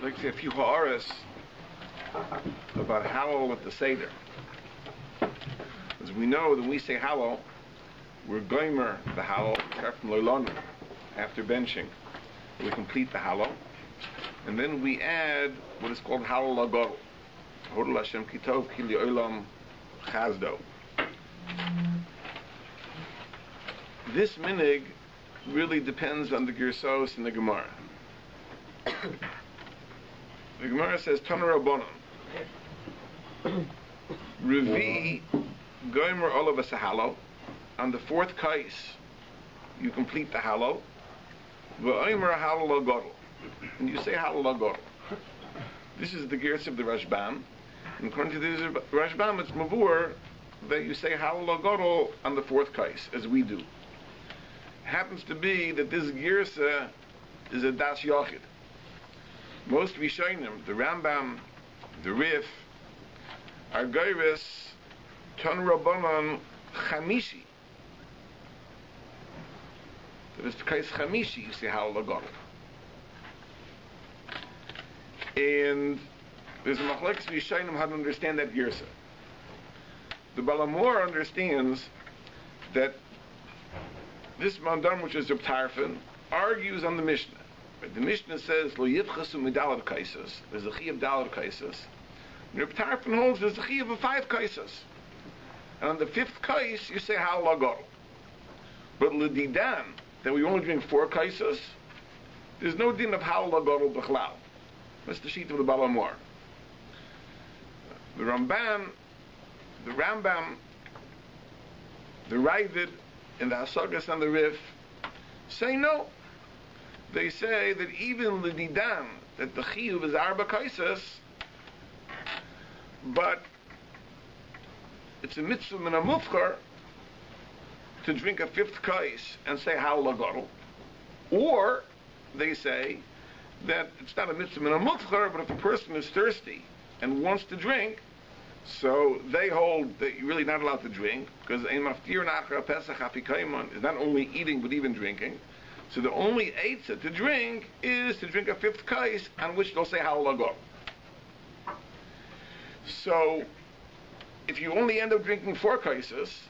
like to say a few ha'aras about Hallel with the Seder. As we know, when we say Hallel, we're goymer the Hallel, from Loilonu, after benching. We complete the Hallel, and then we add what is called Hallel Agol. Hodel Hashem Kitov Ki Li'olam Chazdo. This minig really depends on the Gersos and the Gemara. The Gemara says, Tana Rabbanon, Revi Goymer Olav Asahalo, on the fourth kais, you complete the Hallel, V'oymer Hallel Agodol, and you say Hallel Agodol. This is the Gers of the Rashbam, and according to the Rashbam, it's Mavur that you say Hallel Agodol on the fourth kais, as we do. Happens to be that this Gersa is a Das Yochid. Most Rishonim, the Rambam, the Rif, are Geiris Ton Rabbanon Chamishi. That is the case Chamishi, you say Hallel Agodol. And there's a machlekes Rishonim how to understand that Gersa. The Balamor understands that this Mandan, which is Reb Tarfon, argues on the Mishnah. The Mishnah says, Lo yivchasu midalad kaisas. There's a chi of dalad kaisas. Reb Tarfon holds there's a chi of 5 kaisas. And on the 5th kais, you say Hallel Agodol. But l'didan, that we only drink 4 kaisas, there's no din of Hallel Agodol b'chlal. That's the sheet of the Balamor. The Rambam, the Ravid, and the Hasagas and the Rif say no. They say that even the Didan, that the Chiyuv is Arba Kaisas, but it's a mitzvah min a to drink a 5th kais and say Hallel Agodol. Or they say that it's not a mitzvah min a but if a person is thirsty and wants to drink, so they hold that you're really not allowed to drink, because ein maftir nachar Pesach afikaymon is not only eating but even drinking. So the only eitzah to drink is to drink a 5th kais, on which they'll say Hallel Agodol. So if you only end up drinking 4 kaises,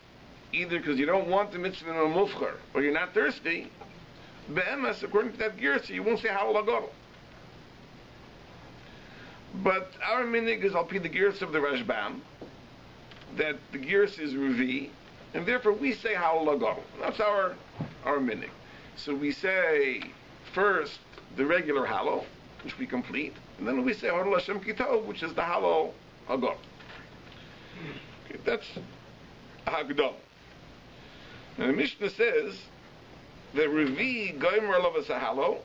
either because you don't want the mitzvah in a mufchar or you're not thirsty, be'emes, according to that gersa, you won't say Hallel Agodol. But our minig is al pi the gersa of the Rashbam, that the gersa is Revi, and therefore we say Hallel Agodol. That's our minig. So we say first the regular Hallel, which we complete, and then we say Hodel Hashem Kitov, which is the Hallel Agodol. Okay, that's Hagdol. Now the Mishnah says that Revi Goymer Lav as a Hallel,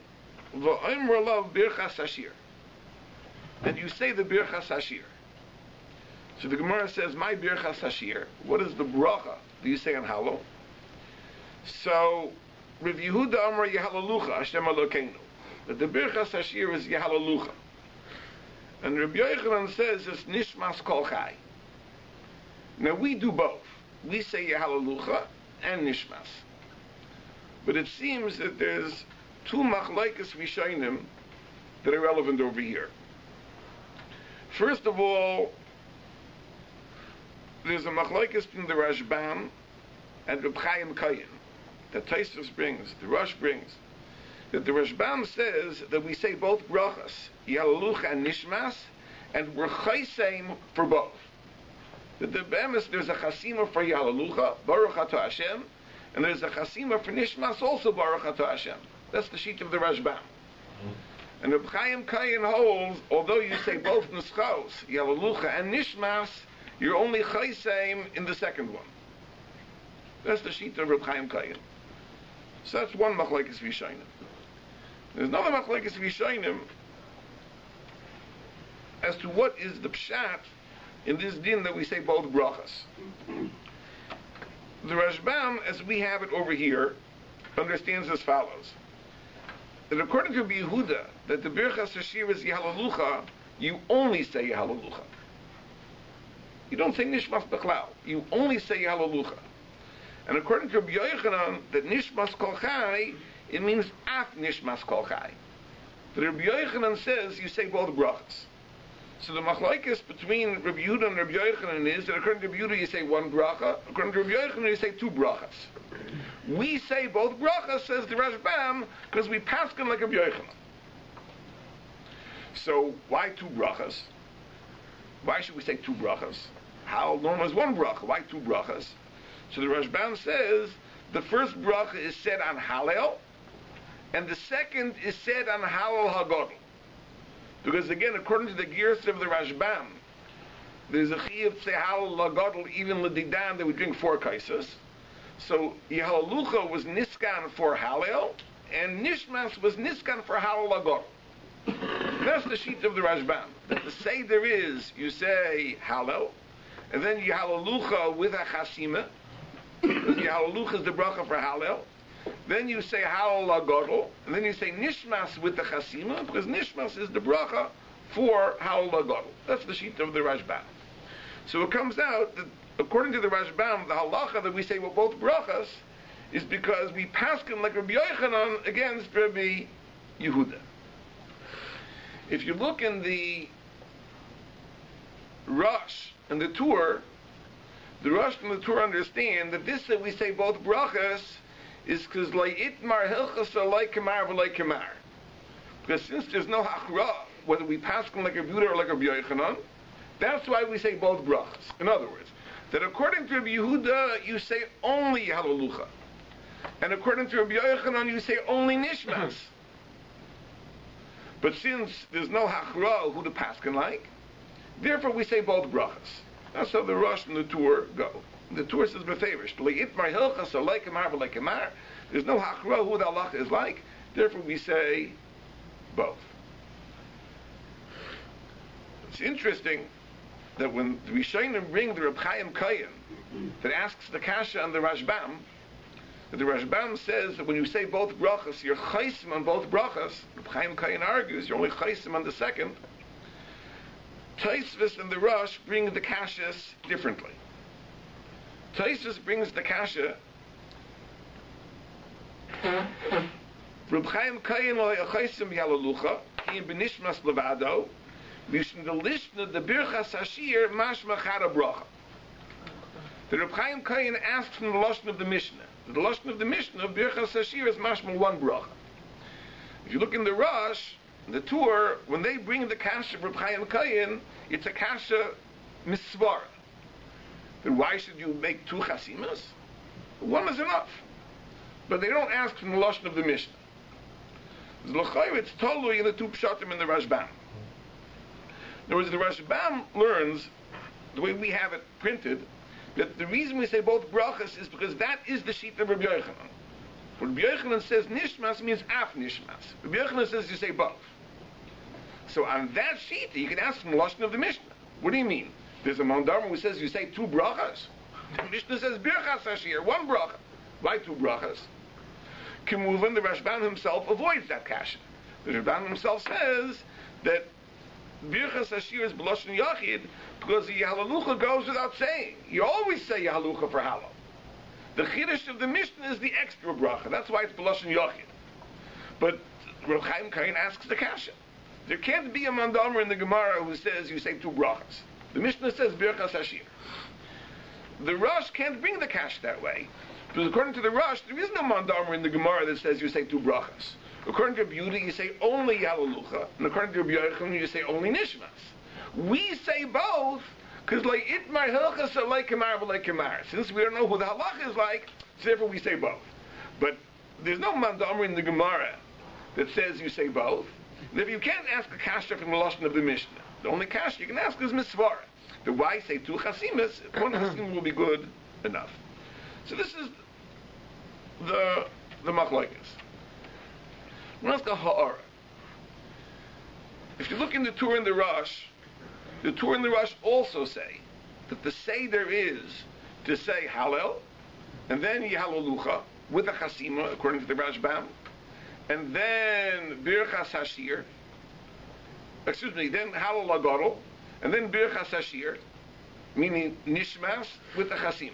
V'oymer Lav Birchas Hashir. And you say the Birchas Hashir. So the Gemara says, my Birchas Hashir, what is the bracha do you say on Hallel? So Rav Yehuda Amar Yehalalucha Hashem Elokeinu, that the Birchas Hashir is Yehalalucha. And Rabbi Yochanan says it's Nishamas Kol Chai. Now we do both. We say Yehalalucha and Nishmas. But it seems that there's 2 machlokes Rishonim that are relevant over here. First of all, there's a machlokes between the Rashbam and Reb Chaim Kayin that Tosfos brings, the Rosh brings, that the Rashbam says that we say both brachas, Yehalalucha and Nishmas, and we're chayseim for both. That the Be'emes, there's a chasima for Yehalalucha, Baruch Atah Hashem, and there's a chasima for Nishmas, also Baruch Atah Hashem. That's the sheet of the Rashbam. And Reb Chaim Kayin holds, although you say both Nuschos, Yehalalucha and Nishmas, you're only chayseim in the second one. That's the sheet of Reb Chaim Kayin. So that's one machlokes Rishonim. There's another machlokes Rishonim as to what is the pshat in this din that we say both brachas. The Rashbam, as we have it over here, understands as follows: that according to Rabbi Yehuda, that the Birchas Hashir is Yehalalucha, you only say Yehalalucha. You don't say Nishmas Bechlal. You only say Yehalalucha. And according to Rabbi Yochanan, that Nishmas Kol Chai, it means Af Nishmas Kol Chai. The Rabbi Yochanan says you say both brachas. So the machlokes between Rabbi Yehuda and Rabbi Yochanan is that according to Rabbi Yehuda you say one bracha, according to Rabbi Yochanan you say two brachas. We say both brachas, says the Rashbam, because we paskin like Rabbi Yochanan. So why two brachas? Why should we say two brachas? How normal is one bracha? Why two brachas? So the Rashbam says the first bracha is said on Hallel, and the second is said on Hallel Hagadol. Because again, according to the gears of the Rashbam, there's a chiyuv to say Hallel Hagadol, even l'didan, they would drink 4 kaisas. So Yehalalucha was niskan for Hallel, and Nishmas was niskan for Hallel Hagadol. That's the sheet of the Rashbam. That the Seder is, you say Hallel, and then Yehalalucha with a chasima, because Yehalalucha is the bracha for Hallel. Then you say Hallel Hagadol, and then you say Nishmas with the chasima, because Nishmas is the bracha for Hallel Hagadol. That's the sheet of the Rashbam. So it comes out that according to the Rashbam, the halacha that we say with both brachas is because we paskin like Rabbi Yochanan against Rabbi Yehuda. If you look in the Rosh and the Torah, the Rosh and the Torah understand that this that we say both brachas is because itmar hilchas like kamar v'lay kamar. Because since there's no hachra, whether we paskin like Rabbi Yehuda or like Rabbi Yochanan, that's why we say both brachas. In other words, that according to Rabbi Yehuda, you say only Halalucha. And according to Rabbi Yochanan, you say only Nishmas. But since there's no Hachra who the Paskin like, therefore we say both brachas. That's how the Rosh and the Torah go. The Torah says beferish, Itmar Hilchas like Kamar like Kamar. There's no Hachra who the halacha is like, therefore we say both. It's interesting that when the Rishonim bring the Reb Chaim Kayin that asks the Kasha on the Rashbam, that the Rashbam says that when you say both brachas, you're chaysim on both brachas. Reb Chaim Kayin argues you're only chaysim on the second. Taisvis and the Rosh bring the Kashas differently. Taisvis brings the Kasha. Reb Chaim Kayin lo chaysim yalalucha ki benishmas levado. Mishum the lishna the birchas hashir mashma chara bracha. The Reb Chaim Kayin asks from the lashon of the Mishnah. The lashon of the Mishnah of birchas hashir is mashma one bracha. If you look in the Rosh, the Torah, when they bring the kasha of Reb Chaim Kayin, it's a kasha misvara. Then why should you make 2 chasimas? One is enough. But they don't ask from the lashon of the Mishnah. It's totally in the 2 pshatim in the Rashbam. In other words, the Rashbam learns, the way we have it printed, that the reason we say both brachas is because that is the sheet of Rabbi Yochanan. When Rabbi Yochanan says nishmas means af nishmas. Rabbi Yochanan says you say both. So on that sheet, you can ask from the lashon of the Mishnah. What do you mean? There's a mandarma who says you say 2 brachas. The Mishnah says birchas hashir, 1 bracha. Why 2 brachas? Kimuvan, the Rashbam himself avoids that kasha. The Rashbam himself says that birchas hashir is b'lashon yachid because the Yehalalucha goes without saying. You always say Yehalalucha for Hallel. The chiddush of the Mishnah is the extra bracha. That's why it's b'lashon yachid. But Reb Chaim Kayin asks the kasha. There can't be a mandamer in the Gemara who says you say 2 brachas. The Mishnah says birchas hashir. The Rosh can't bring the kasha that way. Because according to the Rosh, there is no mandamer in the Gemara that says you say 2 brachas. According to Rabbi Yehuda, you say only Yehalalucha, and according to Rabbi Yochanan, you say only Nishmas. We say both, because like itmar hilchas like kamar v'lay kamar. Since we don't know who the halacha is like, so therefore we say both. But there's no mandamer in the Gemara that says you say both. And if you can't ask a kasha from the lashon of the Mishnah, the only kasha you can ask is misvara. The why say 2 chasimas? 1 chasim will be good enough. So this is the machlokes. Let's go ha'ara. If you look in the Torah and the Rosh also say that the Seder is to say Hallel, and then Yehalalucha with a chasima, according to the Rashbam, and then birchas hashir. Then Hallel Hagadol, and then birchas hashir, meaning nishmas with a chasima.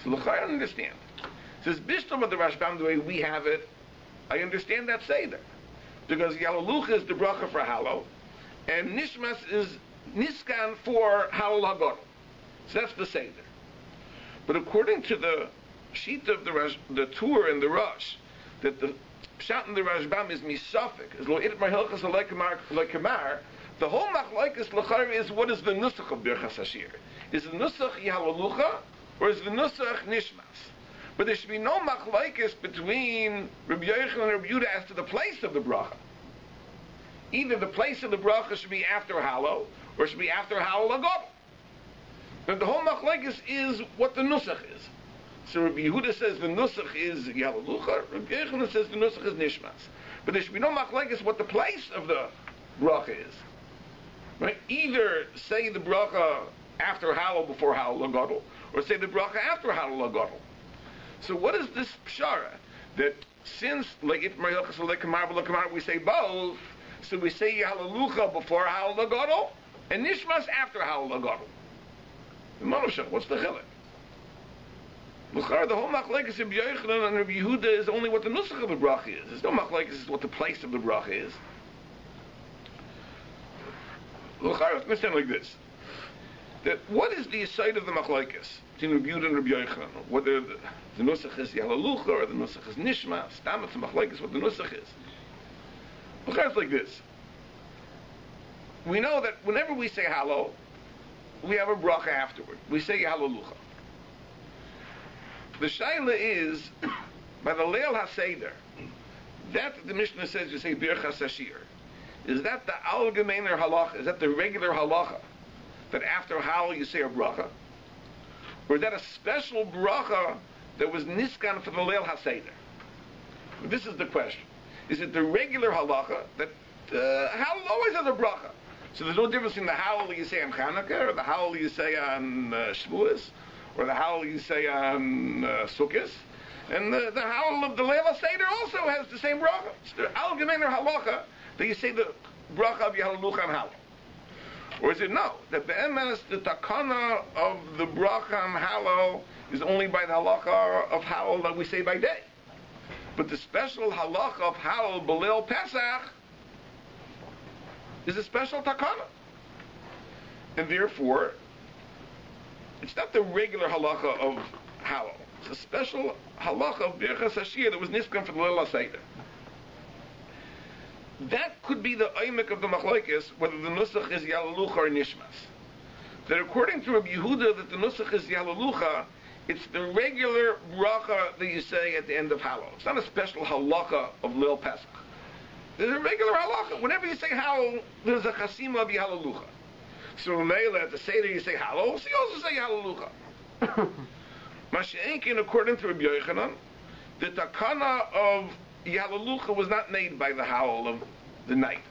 So I don't understand. It says Bishlam of the Rashbam, the way we have it, I understand that Seder. because Yalalucha is the bracha for Hallow, and Nishmas is Niskan for Halal HaGadol. So that's the Seder. But according to the sheet of the Tur and the Rosh, that the Pshat in the Rashbam is misafik, is lo it mahilchas lekamar. The whole machlokes l'chari is what is the nusach of Birchas Hashir? Is the nusach Yahalalucha or is the nusach Nishmas? But there should be no machlokes between Rabbi Yochanan and Rabbi Yehuda as to the place of the bracha. Either the place of the bracha should be after Hallow or it should be after Halal HaGadol. But the whole machlokes is what the nusach is. So Rabbi Yehuda says the nusach is Yahalalucha, Rabbi Yochanan says the nusach is Nishmas. But there should be no machlokes what the place of the bracha is. Right? Either say the bracha after Halal before Halal HaGadol, or say the bracha after Halal HaGadol. So what is this pshara? That since like if we say both, so we say Yahalalucha before Halal HaGadol, and Nishmas after Halal HaGadol. The Monoshah, what's the chilek? The whole machlekes of Yochanan and Rabbi Yehuda is only what the nusach of the bracha is. There's no machlekes is what the place of the bracha is. Let's understand like this: that what is the side of the machlekes between Rabbi Yehuda and Rabbi Yochanan? Whether the nusach is Yahalalucha or the nusach is Nishmas, Stamat the machlekes what the nusach is. It's like this: we know that whenever we say Hallow, we have a bracha afterward. We say Yahalalucha. The shaila is, by the Leil HaSeder, that the Mishnah says you say Birchas Hashir, is that the Algemeiner halacha, is that the regular halacha, that after Halal you say a bracha? Or is that a special bracha that was niskan for the Leil HaSeder? This is the question. Is it the regular halacha, that Halal always has a bracha? So there's no difference in the Halal you say on Chanukah, or the Halal you say on Shavuos, or the Halal you say on Sukkot, and the Halal of the Leil HaSeder also has the same bracha. It's the Algemeiner halacha that you say the bracha of Yahalalucha on Halal. Or is it no? That the emes, the takana of the bracha on Halal is only by the halacha of Halal that we say by day. But the special halacha of Halal B'Leil Pesach is a special takana. And therefore, it's not the regular halacha of Halal. It's a special halacha of Birchas Hashir that was niskan for the Leil HaSeder. That could be the aymek of the machlokes, whether the nusach is Yahalalucha or Nishmas. That according to Rabbi Yehuda, that the nusach is Yahalalucha, it's the regular bracha that you say at the end of Halal. It's not a special halacha of Leil Pesach. There's a regular halacha. Whenever you say Halal, there's a chasima of Yahalalucha. So Mela at the Seder you say Halal, so you also say Yahalalucha. Masha'enkin, according to Rabbi Yochanan, the takana of Yahalalucha was not made by the Halal of the night.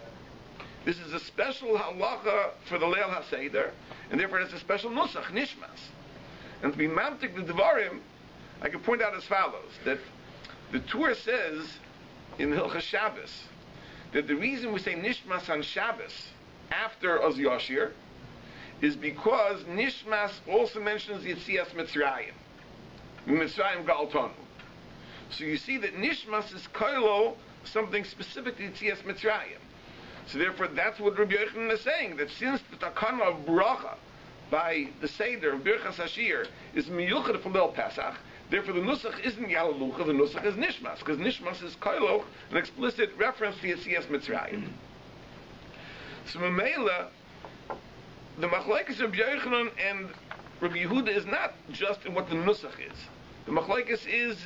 This is a special halacha for the Leil HaSeder, and therefore it's a special nusach, Nishmas. And to be mamtik the Devarim, I can point out as follows, that the Torah says in Hilchas Shabbos that the reason we say Nishmas on Shabbos after Oz Yashir is because Nishmas also mentions Yetzias Mitzrayim. Mitzrayim Ga'altonu. So you see that Nishmas is Koilo, something specific to Yetzias Mitzrayim. So therefore that's what Rabbi Yochanan is saying, that since the takana of bracha by the Seder of Birchas Hashir is miyuchad for Leil Pesach, therefore the nusach isn't Yahalalucha, the nusach is Nishmas, because Nishmas is Koilo, an explicit reference to Yetzias Mitzrayim. So Mamela, the machlokes of Rabbi Yochanan and Rabbi Yehuda is not just in what the nusach is. The machlokes is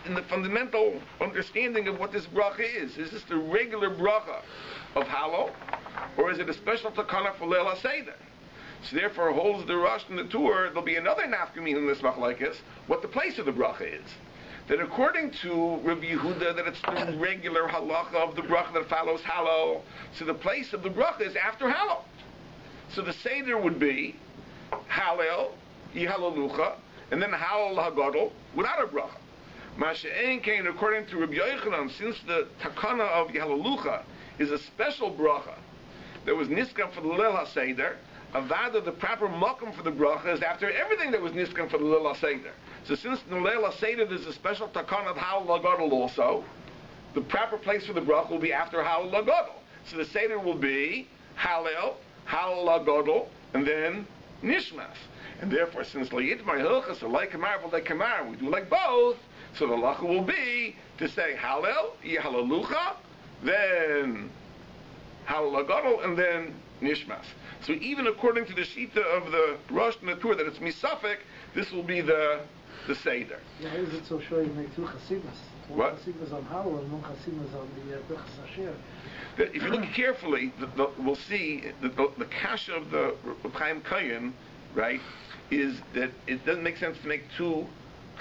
in the fundamental understanding of what this bracha is. Is this the regular bracha of Halal, or is it a special takana for Leil HaSeder? So therefore holds the Rosh and the Tur, there'll be another nafkamin in this machlokes, what the place of the bracha is. That according to Rabbi Yehuda, that it's the regular halacha of the bracha that follows Halal, so the place of the bracha is after Halal. So the Seder would be Halal, Yahalalucha, and then Halal HaGadol without a bracha. Masha'en Kain, according to Rabbi Yochanan, since the takana of Yahalalucha is a special bracha that was niskan for the Leil HaSeder, Avada, the proper makom for the bracha, is after everything that was niskan for the Leil HaSeder. So since in the Leil HaSeder there's a special takana of Halal HaGadol also, the proper place for the bracha will be after Halal Lagodol. So the Seder will be Halal, Halal Lagodol, and then Nishmas. And therefore, since Layit my Hilchas or like Kamar, we do like both, so the halacha will be to say Halal, Yehalalucha, then Halal Lagodol, and then Nishmas. So even according to the Shita of the Rosh and the Torah that it's Misafik, this will be the Seder. Yeah, how is it so sure you make two Chasimas? What? Chasimas on Halal and one Chasimas on the Birchas Asher. If you look carefully, we'll see the kasha of the Reb Chaim Kohen, right, is that it doesn't make sense to make two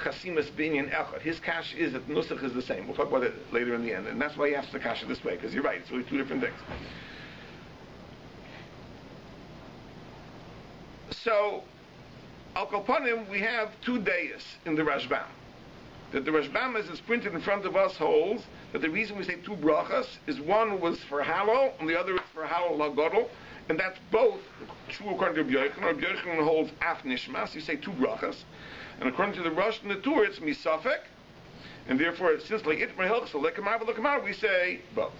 Chasimas binyan echad. His kasha is that Nusach is the same. We'll talk about it later in the end, and that's why he asks the kasha this way, because you're right, it's really two different things. So, Al Kopanim, we have two dayas in the Rashbam. That the Rashbam, as is printed in front of us, holds that the reason we say two brachas is one was for Halal and the other is for Halal Lagodol, and that's both true according to Rabbi Yochanan. Rabbi Yochanan holds Af Nishmas, you say two brachas, and according to the Rosh and the Torah, it's Misafek, and therefore, since like it my help, so lekamar, we say both.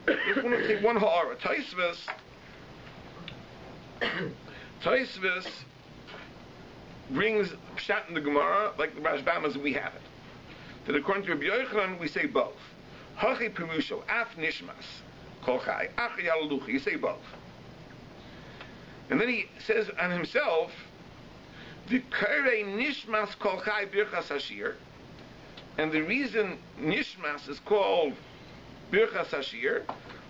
If we want to say one ha'ara, Taisvis brings Pshat in the Gemara like the Rashbam as we have it. That according to Rabbi Yochanan, we say both. Hachi Perusho, Af Nishmas, Kol Chai, Achi Yalaluchi, you say both. And then he says on himself, V'karei Nishmas Kol Chai Birchas Hashir, and the reason Nishmas is called Birchas Hashir,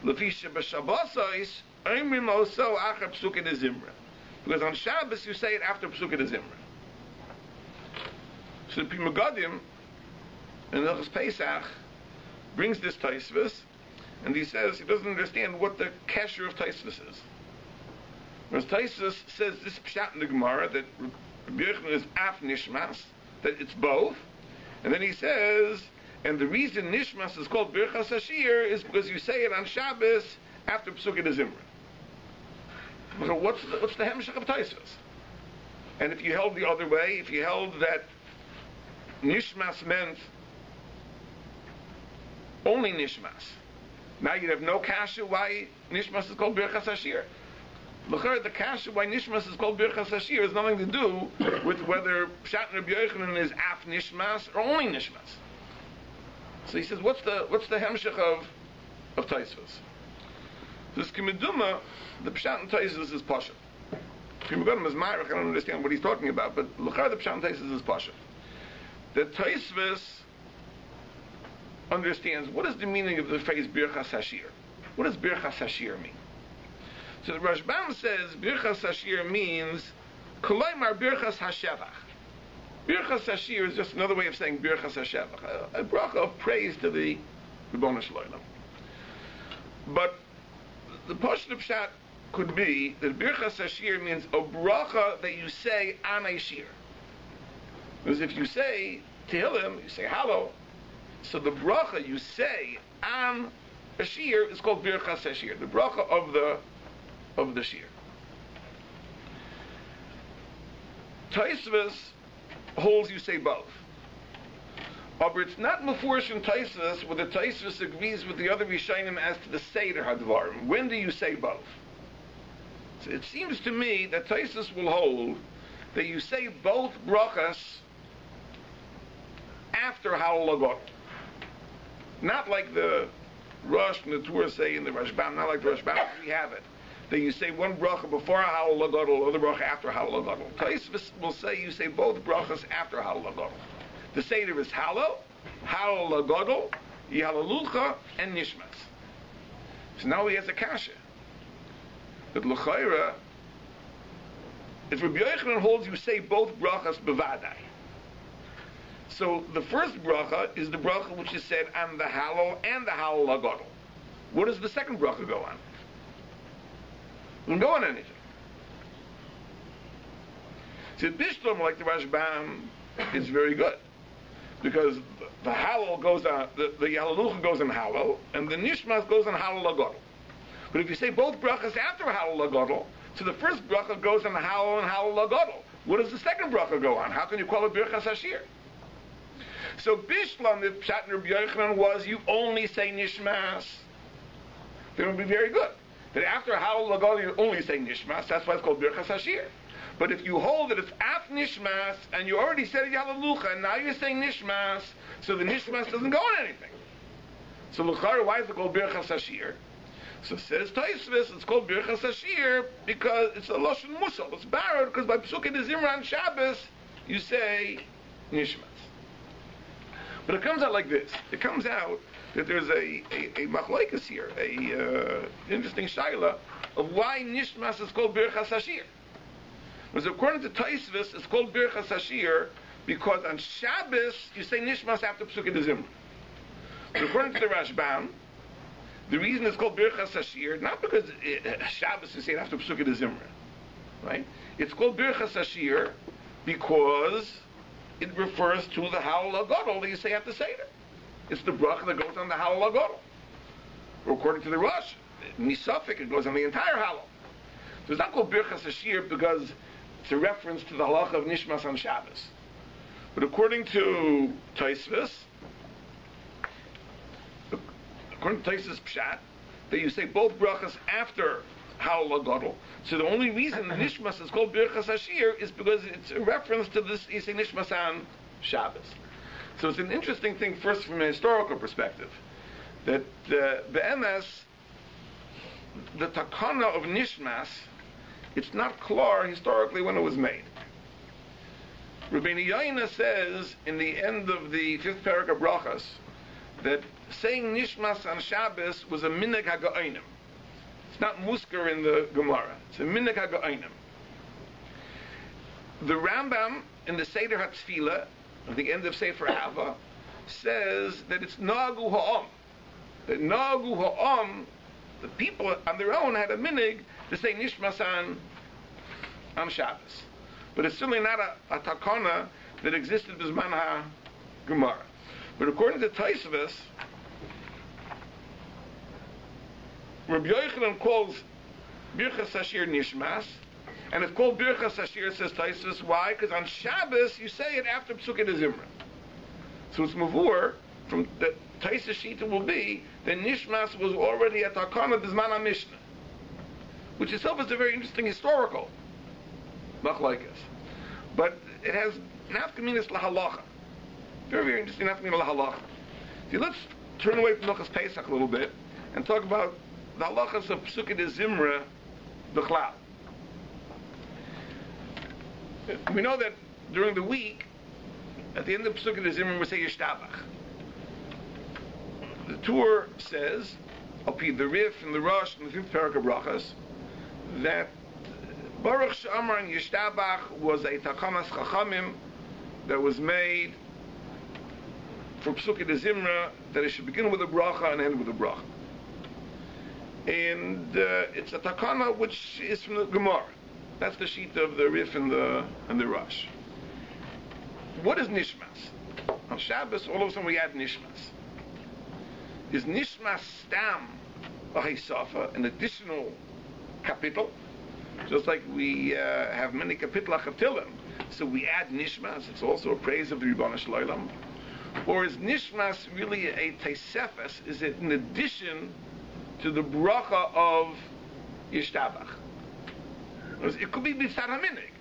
Lefi Shebashabasais, Oimrim Oso Achar Psuke de Zimra. Because on Shabbos you say it after Pesukah de Zimra. So the Pri Megadim in Hilchos Pesach brings this Taisvis, and he says he doesn't understand what the kasher of Taisvis is. Whereas Taisvis says this pshat in the Gemara that Rabbi Yochanan is Af Nishmas, that it's both, and then he says, and the reason Nishmas is called Birchas Hashir is because you say it on Shabbos after Pesukah de Zimra. So what's the hemshech of Taisvis? And if you held the other way, if you held that Nishmas meant only Nishmas, now you'd have no kasha why Nishmas is called Birchas Hashir. The kasha why Nishmas is called Birchas Hashir has nothing to do with whether Pshat and Rabbi Yochanan is Af Nishmas or only Nishmas. So he says, what's the hemshech of Taisvis? This Kimiduma, the Pshat and Taisvis is Pasha. Pri Megadim is Ma'arich, I don't understand what he's talking about, but L'char the Pshat and Taisvis is Pasha. The Taisvis understands what is the meaning of the phrase Birchas Hashir. What does Birchas Hashir mean? So the Rashbam says Birchas Hashir means Kollaimar Birchas Hashevach. Birchas Hashir is just another way of saying Birchas Hashevach, a bracha of praise to the Rebbeinu Shloim. But the Pashut Pshat could be that Birchas Hashir means a bracha that you say on a shir. Because if you say Tehillim, you say Hallow, so the bracha you say on a shir is called Birchas Hashir, the bracha of the shir. Taisvis holds you say both. But it's not mafurish in Taisvis where the Taisvis agrees with the other Rishonim as to the Seder Hadvarim. When do you say both? So it seems to me that Taisvis will hold that you say both brachas after Halal Lagodol. Not like the Rosh and the Torah say in the Rashbam, not like the Rashbam we have it. That you say one bracha before Halal Lagodol, other bracha after Halal Lagodol. Taisvis will say you say both brachas after Halal Lagodol. The Seder is Halal, Halal Lagodol, Yehalalucha, and Nishmas. So now he has a kasha. That L'chaira, if Rabbi Yochanan holds you say both brachas bevadai. So the first bracha is the bracha which is said on the Halal and the Halal Lagodol. What does the second bracha go on? It doesn't go on anything. So Bishlam, like the Rashbam, is very good. Because the Halal goes on, the Yalalucha goes on Halal, and the Nishmas goes on Halal Lagodol. But if you say both brachas after Halal Lagodol, so the first bracha goes on Halal and Halal Lagodol. What does the second bracha go on? How can you call it Birchas Hashir? So Bishlam, the Pshat in Rabbi Yochanan was you only say Nishmas, then it would be very good. That after Halal Lagadol you only say Nishmas, that's why it's called Birchas Hashir. But if you hold that it's Af Nishmas, and you already said Yalalucha, and now you're saying Nishmas, so the Nishmas doesn't go on anything. So Luchar, why is it called Birchas Hashir? So says Tosfos, it's called Birchas Hashir because it's a Lashon Musal. It's borrowed because by Pesukei de Zimra on Shabbos, you say Nishmas. But it comes out like this. It comes out that there's a machlokes here, a interesting shaila of why Nishmas is called Birchas Hashir. Because according to Tosfos, it's called Birchas Hashir because on Shabbos you say Nishmas after Pesukei de Zimra. But according to the Rashbam, the reason it's called Birchas Hashir, not because Shabbos is said after Pesukei de Zimra, right? It's called Birchas Hashir because it refers to the Halal Hagadol that you say after Seder. It's the bracha that goes on the Halal Hagadol. Or according to the Rosh, Misafik, it goes on the entire Halal. So it's not called Birchas Hashir because it's a reference to the halacha of Nishmas on Shabbos. But according to Tosfos, Pshat, that you say both brachas after Halal Hagadol. So the only reason the Nishmas is called Birchas Hashir is because it's a reference to this, you say Nishmas on Shabbos. So it's an interesting thing, first from a historical perspective, that the MS, the takana of Nishmas, it's not clear historically when it was made. Rabbi Eliezer says in the end of the 5th parak of Brachas that saying Nishmas on Shabbos was a minhag haga'onim. It's not musker in the Gemara. It's a minhag haga'onim. The Rambam in the Seder HaTzfilah, at the end of Sefer Hava, says that it's nagu ha'om. That nagu ha'om, the people on their own had a minhag to say Nishmas on Shabbos. But it's certainly not a takana that existed b'zman ha-Gemara. But according to Tosfos, Rabbi Yochanan calls Birchas Hashir Nishmas, and it's called Birchas Hashir, says Tosfos. Why? Because on Shabbos you say it after Pesukei de Zimra. So it's mavur from the Tosfos Shita will be that Nishmas was already a takana b'zman ha-Mishnah, which itself is a very interesting historical machlokes. But it has nafkaminas lahalacha. Very, very interesting nafkamina lahalacha. See, let's turn away from Hilchos Pesach a little bit and talk about the halachas of Pesukei de Zimra b'chlal. We know that during the week, at the end of Pesukei de Zimra, we say Yishtabach. The Torah says, I'll the Rif and the Rosh and the 5th parak of Brachas, that Baruch She'amar and Yishtabach was a takanas chachamim that was made for Pesukei de Zimra, that it should begin with a bracha and end with a bracha. And it's a takana which is from the Gemara. That's the sheet of the Rif and the Rosh. What is Nishmas? On Shabbos, all of a sudden we add Nishmas. Is Nishmas stam a Hisafa, an additional capital? Just like we have many kapitlach of Tilim, so we add Nishmas. It's also a praise of the Ribbon Shloim. Or is Nishmas really a Teisefes? Is it in addition to the bracha of Yishtabach? It could be B'tzad HaMinig.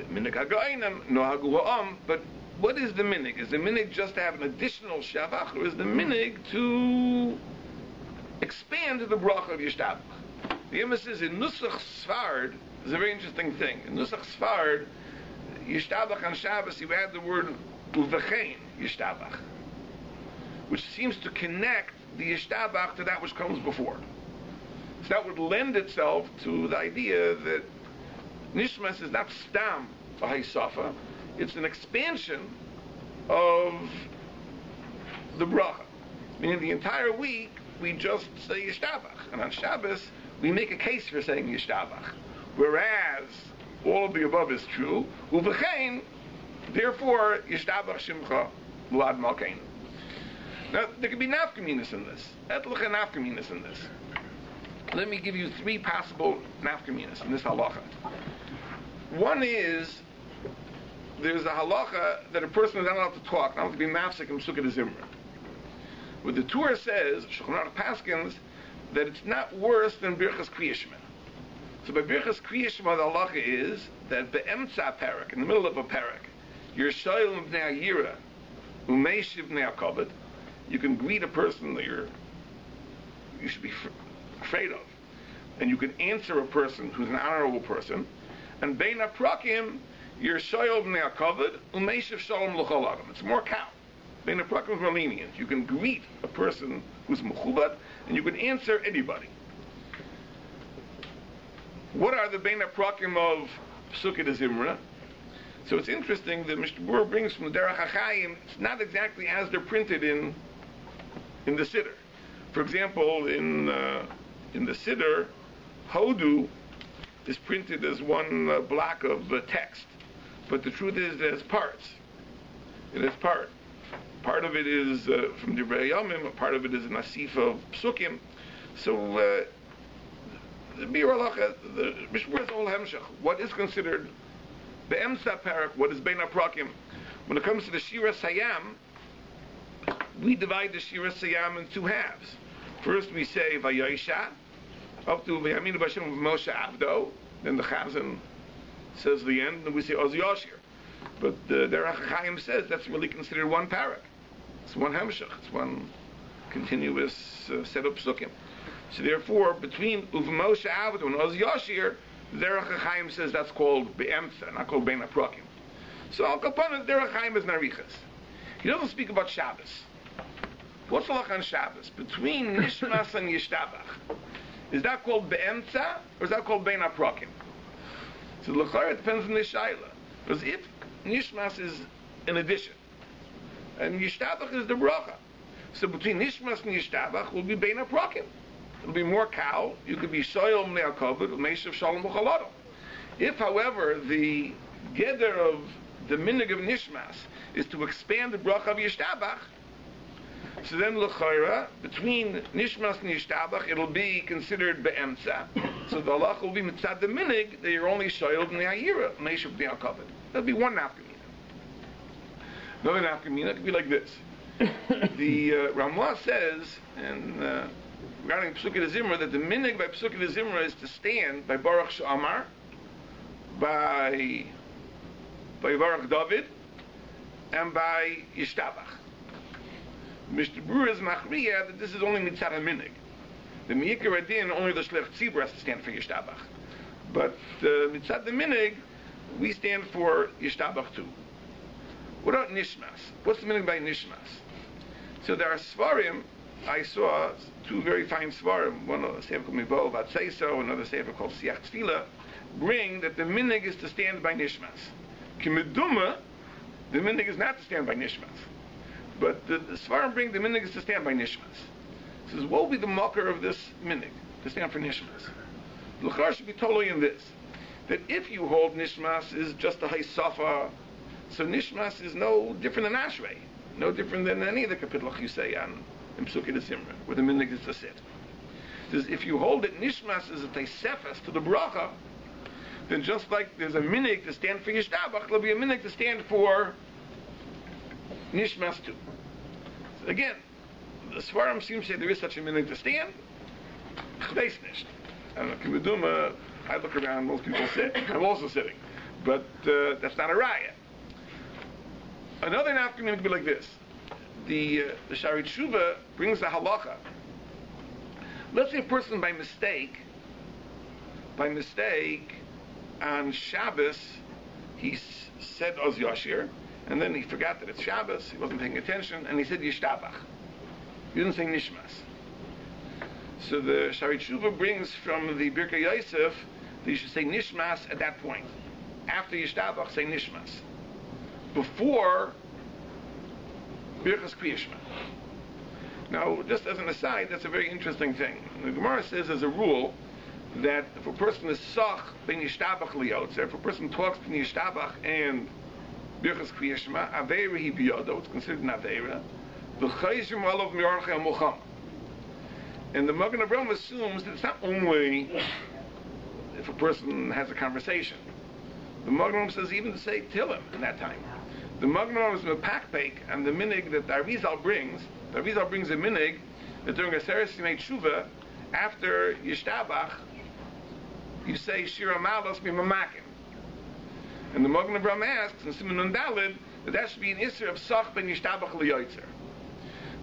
Minig HaGa'inam, Nohagu Ha'am, but what is the minig? Is the minig just to have an additional shavach, or is the minig to expand the bracha of Yishtabach? The emphasis in Nusach Sfard is a very interesting thing. In Nusach Sfard, Yishtabach on Shabbos, you add the word Uvechein Yishtabach, which seems to connect the Yishtabach to that which comes before. So that would lend itself to the idea that Nishmas is not Stam V'Haisafa, it's an expansion of the bracha. Meaning the entire week, we just say Yishtabach. And on Shabbos, we make a case for saying Yishtabach. Whereas, all of the above is true, Uvechein, therefore, Yishtabach Shimcha L'ad Malkein. Now, there could be nafkaminas in this. Etluch and nafkaminas in this. Let me give you 3 possible nafkaminas in this halacha. One is there's a halacha that a person is not allowed to talk, not allowed to be mafsek and psukkah zimra. What the Torah says, Shulchan Aruch paskins, that it's not worse than birchas kriyishma. So by birchas kriyishma, the halacha is that be'emtza parak, in the middle of a parak, you're shoyel b'nei hayira, umeshiv b'nei hakavod, you can greet a person that you should be afraid of, and you can answer a person who's an honorable person, and bein haprakim, you're shoyel b'nei hakavod, umeshiv shalom l'chol adam. It's more cow. Bein haprakim is more lenient. You can greet a person who's mechubad, and you can answer anybody. What are the bein haprakim of Psukkah Zimra? So it's interesting that Mr. Bur brings from the Darchei, it's not exactly as they're printed in the Siddur. For example, in the Siddur, Hodu is printed as one block of text, but the truth is it has parts. It has part. Part of it is from the Yomim, part of it is an asif of Psukim. So the Bir Halacha, the Mishmur is all hemshach. What is considered be'emsa parak? What is bein haprakim? When it comes to the Shira Sayam, we divide the Shira Sayam in two halves. First we say Vayosha, up to V'yaminu b'Hashem v'Moshe Abdo. Then the Chazan says the end, and we say Oz Yoshir. But the Darchei says that's really considered one parak. It's one hemshach. It's one continuous set of psukim. So therefore, between Uvmoshe Avod and Oz Yoshir, the Darchei says that's called be'emtza, not called bein haprakim. So Al Kapana, the Darchei is narichas. He doesn't speak about Shabbos. What's the halach on Shabbos? Between Nishamas and Yishtabach, is that called be'emtza or is that called bein haprakim? So the l'chara depends on the shaila. Because if Nishmas is an addition, and Yishtabach is the bracha, so between Nishmas and Yishtabach will be bein haprakim. It'll be more cow. You could be shoyel mnei hakavod, u'meishav shalom l'chol. If, however, the geder of the minig of Nishmas is to expand the bracha of Yishtabach, so then l'chayra, between Nishmas and Yishtabach, it'll be considered be'emtza. So the halach will be mitzad the minig that you're only shoyel b'nei hayira, u'meishav b'nei hakavod. That'll be one nafkamina. Another nafkamina could be like this. The Ramah says, and regarding Psukkah Zimra, that the minig by Psukkah Zimra is to stand by Baruch Sh'amar, by Baruch David, and by Yishtabach. Mr. Brewer is machriya that this is only mitzad minig. The Meikar Adin, only the Shlech Tzibur has to stand for Yishtabach. But mitzad the minig, we stand for Yishtabach too. What about Nishmas? What's the minig by Nishmas? So there are Svarim. I saw two very fine Svarim, one a sefer called Mibo about Seiso, another sefer called Siach Tefillah, bring that the minig is to stand by Nishmas. Kimeduma, the minig is not to stand by Nishmas. But the Svarim bring the minig is to stand by Nishmas. It says, what will be the mocker of this minig, to stand for Nishmas? The L'char should be totally in this, that if you hold Nishmas is just a Haisafa, so Nishmas is no different than Ashrei, no different than any of the kapitulach you say on in Psukkah Zimra, where the minig is to sit. Says if you hold that Nishmas is a teisefes to the bracha, then just like there's a minig to stand for Yishtabach, there'll be a minig to stand for Nishmas too. So again, the Svarim seem to say there is such a minig to stand. Chdeis nicht. I don't know, Kibuduma, I look around, most people sit. I'm also sitting. But that's not a raya. Another nafkamina could be like this. The Shari Tshuva brings the halacha. Let's say a person by mistake, on Shabbos, he said Oz Yoshir, and then he forgot that it's Shabbos, he wasn't paying attention, and he said Yishtabach. He didn't say Nishmas. So the Shari Tshuva brings from the Birkei Yosef that you should say Nishmas at that point. After Yishtabach, say Nishmas. Before Birchas Kriyishma. Now, just as an aside, that's a very interesting thing. The Gemara says as a rule that if a person is sach ben Yishtabach liyotzer, if a person talks between Yishtabach and Birchas Kriyishma, aveira hi biyodo, it's considered an aveira, v'chayzim olav mi'archei ha'mocham. And the Magen Avraham assumes that it's not only if a person has a conversation, The Magnum says even to say Tillim in that time. The Magnum is a pakpeik, and the minig that the Arizal brings a minig that during a Seres Yimei Tshuva, after Yishtabach, you say Shira Malos Mimamakim. And the Magen Avraham asks in Siman Nun Daled that should be an Isser of Sach ben Yishtabach L'Yoytzer.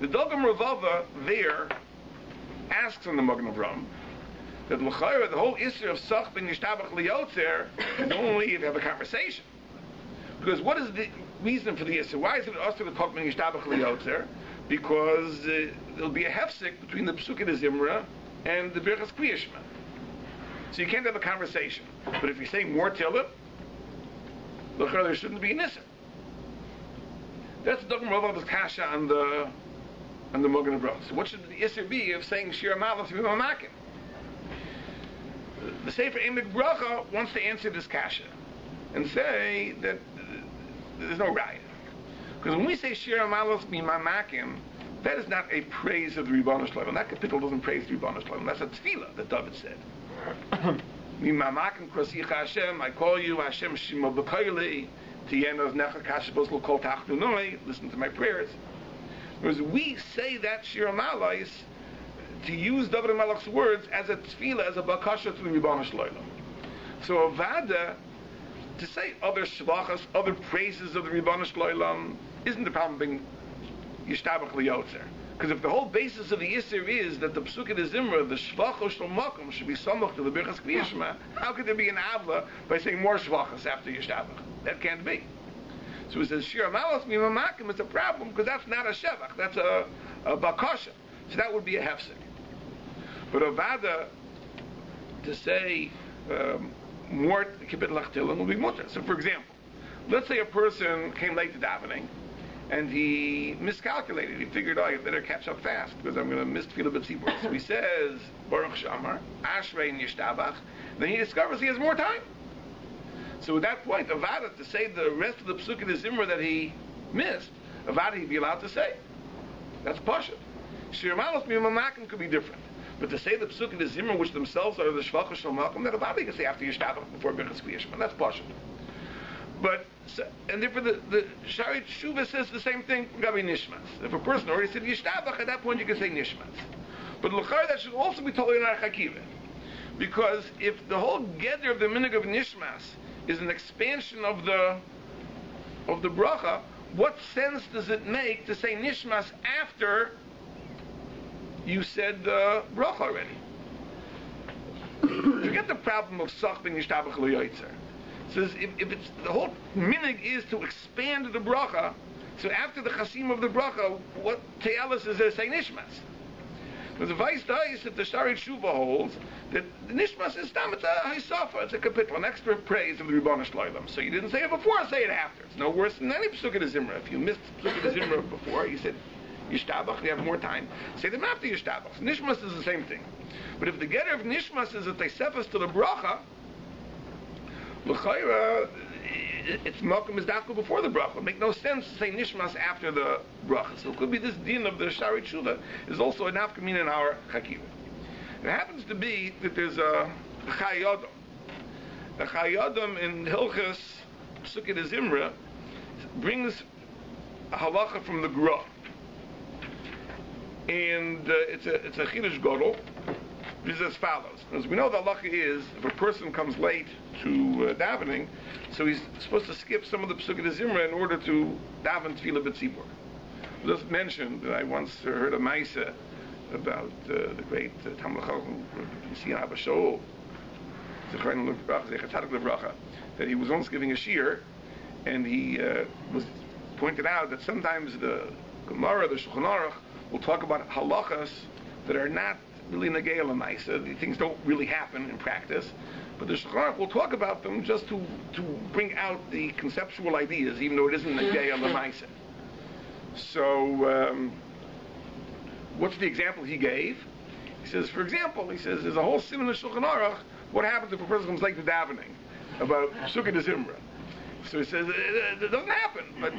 The Dogam Ravava there asks on the Magen Avraham that L'chayra, the whole Isser of Sach ben Yishtabach L'Yoytzer is only if you have a conversation. Because what is the reason for the Isser? Why is it also the Kok ben Yishtabach L'Yoytzer? Because there'll be a hefsek between the Pesukei de Zimra and the Birchas Kriyashma. So you can't have a conversation. But if you say more Tillim, there shouldn't be an Isser. That's the Dogam Ravava's kasha on the Magen Avraham. So what should the Isser be of saying Shir Malos Mimamakim? The Sefer Emek Bracha wants to answer this kasha and say that there's no raya. Because when we say Shir Malos Mimamakim, that is not a praise of the Ribono Shel That capital doesn't praise the Ribono Shel That's a tefillah that David said. Mimamakim krasicha Hashem, I call you Hashem Shimo B'Koili, Tiyenos Necha Kashabos L'Kol Tachnu Noi, listen to my prayers. Whereas we say that Shir Malos to use David HaMelech's words as a tefillah, as a bakasha to the Ribono Shel So avada, to say other shlachas, other praises of the Ribono Shel isn't the problem being Yishtabach L'Yotzer. Because if the whole basis of the Yisr is that the Pesukei de Zimra, the Shvachos Shel Makom, should be samach to the Birchas Kriyashma, how could there be an Avla by saying more Shvachos after Yishtabach? That can't be. So it says, Shir Malos Mimamakim, it's a problem, because that's not a Shevach, that's a Bakasha. So that would be a Hefsek. But Avada, to say more Kibbut Lachtilim will be mutter. So for example, let's say a person came late to davening, and he miscalculated. He figured, I better catch up fast because I'm going to miss Tefillah B'Tzibur. So he says, Baruch Shamar, Ashrei Yishtabach. Then he discovers he has more time. So at that point, Avada, to say the rest of the Pesukei de Zimra that he missed, Avada he'd be allowed to say. That's Pashut. Shir Malos Mimamakim could be different. But to say the Pesukei de Zimra, which themselves are the Shvachos Shel Makom, that Avada you can say after Yishtabach before Birchas Kriyashma. That's Pashut. But, and therefore the Shari Tshuva says the same thing regarding Nishmas. If a person already said Yishtabach, at that point you can say Nishmas. But L'chayr, that should also be told in our Chakiva. Because if the whole gather of the minig of Nishmas is an expansion of the bracha, what sense does it make to say Nishmas after you said the bracha already? Forget the problem of Sach ben Yishtabach L'Yoytzer. Says if it's the whole minig is to expand the bracha, so after the chasim of the bracha, what te'elis is there saying nishmas? But the vice dies that the Shari Tshuva holds that the nishmas is stam, it's a haisafa, it's a kapitel, an extra praise of the Ribono Shel Olam. So you didn't say it before, say it after. It's no worse than any Pesukei de Zimra. If you missed Pesukei de Zimra before, you said Yishtabach, you have more time, say them after Yishtabach. Nishmas is the same thing. But if the getter of nishmas is a teisefas to the bracha, L'chayra, its malkum is dafka before the bracha. It would make no sense to say nishmas after the bracha. So it could be this din of the Shari Tshuva is also a nafkamin in our chakiva. It happens to be that there's a chayadam. A chayadam in Hilchas Pesukei de Zimra brings a halacha from the Gra. And it's a chidush gadol. It is as follows. As we know, the halacha is if a person comes late to davening, so he's supposed to skip some of the Pesukei de Zimra in order to daven Tefillah B'Tzibur. Just mentioned that I once heard a Maisa about the great Talmid Chacham Nisi Abba Shaul, that he was once giving a shiur, and he was pointed out that sometimes the Gemara, the Shulchan Aruch, will talk about halachas that are not really Nagei L'Maisa. These things don't really happen in practice. But the Shulchan Aruch will talk about them just to bring out the conceptual ideas, even though it isn't Nagei L'Maisa. So, what's the example he gave? He says, for example, there's a whole siman in the Shulchan Aruch, what happens if a person comes late to davening, about Pesukei de Zimra. So he says, it doesn't happen, but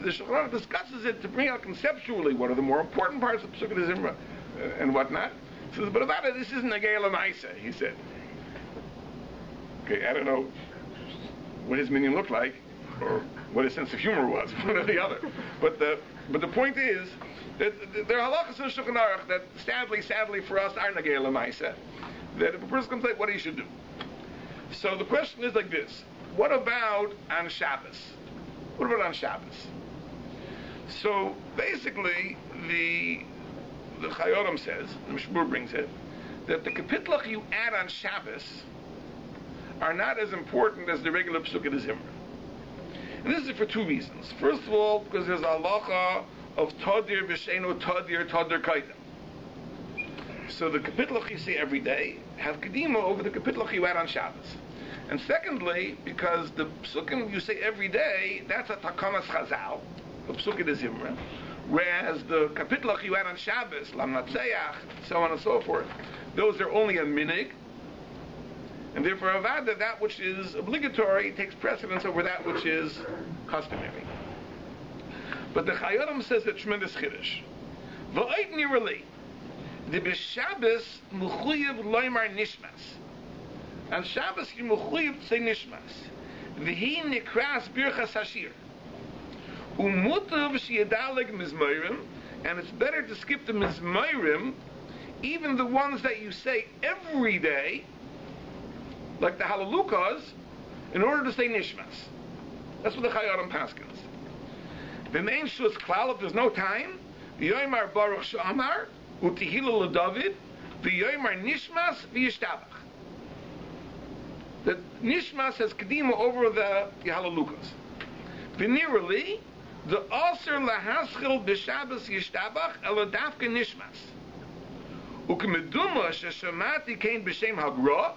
the Shulchan Aruch discusses it to bring out conceptually what are the more important parts of Pesukei de Zimra and whatnot. He says, but about it, this isn't a Nagei L'Maisa, he said. Okay, I don't know. what his minyan looked like, or what his sense of humor was, one or the other. But the point is that there are halachas in Shulchan Aruch that sadly for us are nagei l'maisa, that if a person comes late, what he should do. So the question is like this: what about on Shabbos? What about on Shabbos? So basically, the Chayoram says, the Mishmur brings it, that the kapitlach you add on Shabbos are not as important as the regular Pesach of the Zimra. And this is for two reasons. First of all, because there's a halacha of Tadir B'Sheinu Tadir Kaidem. So the kapitlach you say every day have kedima over the kapitlach you add on Shabbos. And secondly, because the psukim you say every day, that's a takanas chazal, the psuk of the Zimra, whereas the kapitlach you add on Shabbos, Lam Natseach, so on and so forth, those are only a minig, and therefore avada, that which is obligatory, takes precedence over that which is customary. But the Chayoram says a tremendous chiddush. V'oid nirali, the b'Shabbos mechuyev loymar nishmas. On Shabbos you mechuyev to say nishmas. V'hi nikras birchas hashir. Umutav sheyedaleg mizmorim, and it's better to skip the mizmorim, even the ones that you say every day, like the halalukas, in order to say nishmas. That's what the Chayoram paskins. The main shus klal, if there's no time, v'yoymar baruch she'amar, u'tihila l'David, v'yoymar nishmas v'yishtabach. The nishmas has kedima over the halalukas. V'nirali, the aser lahaschil b'Shabbos yishtabach elodavka nishmas. Ukemeduma sheshamati came b'shem hagra.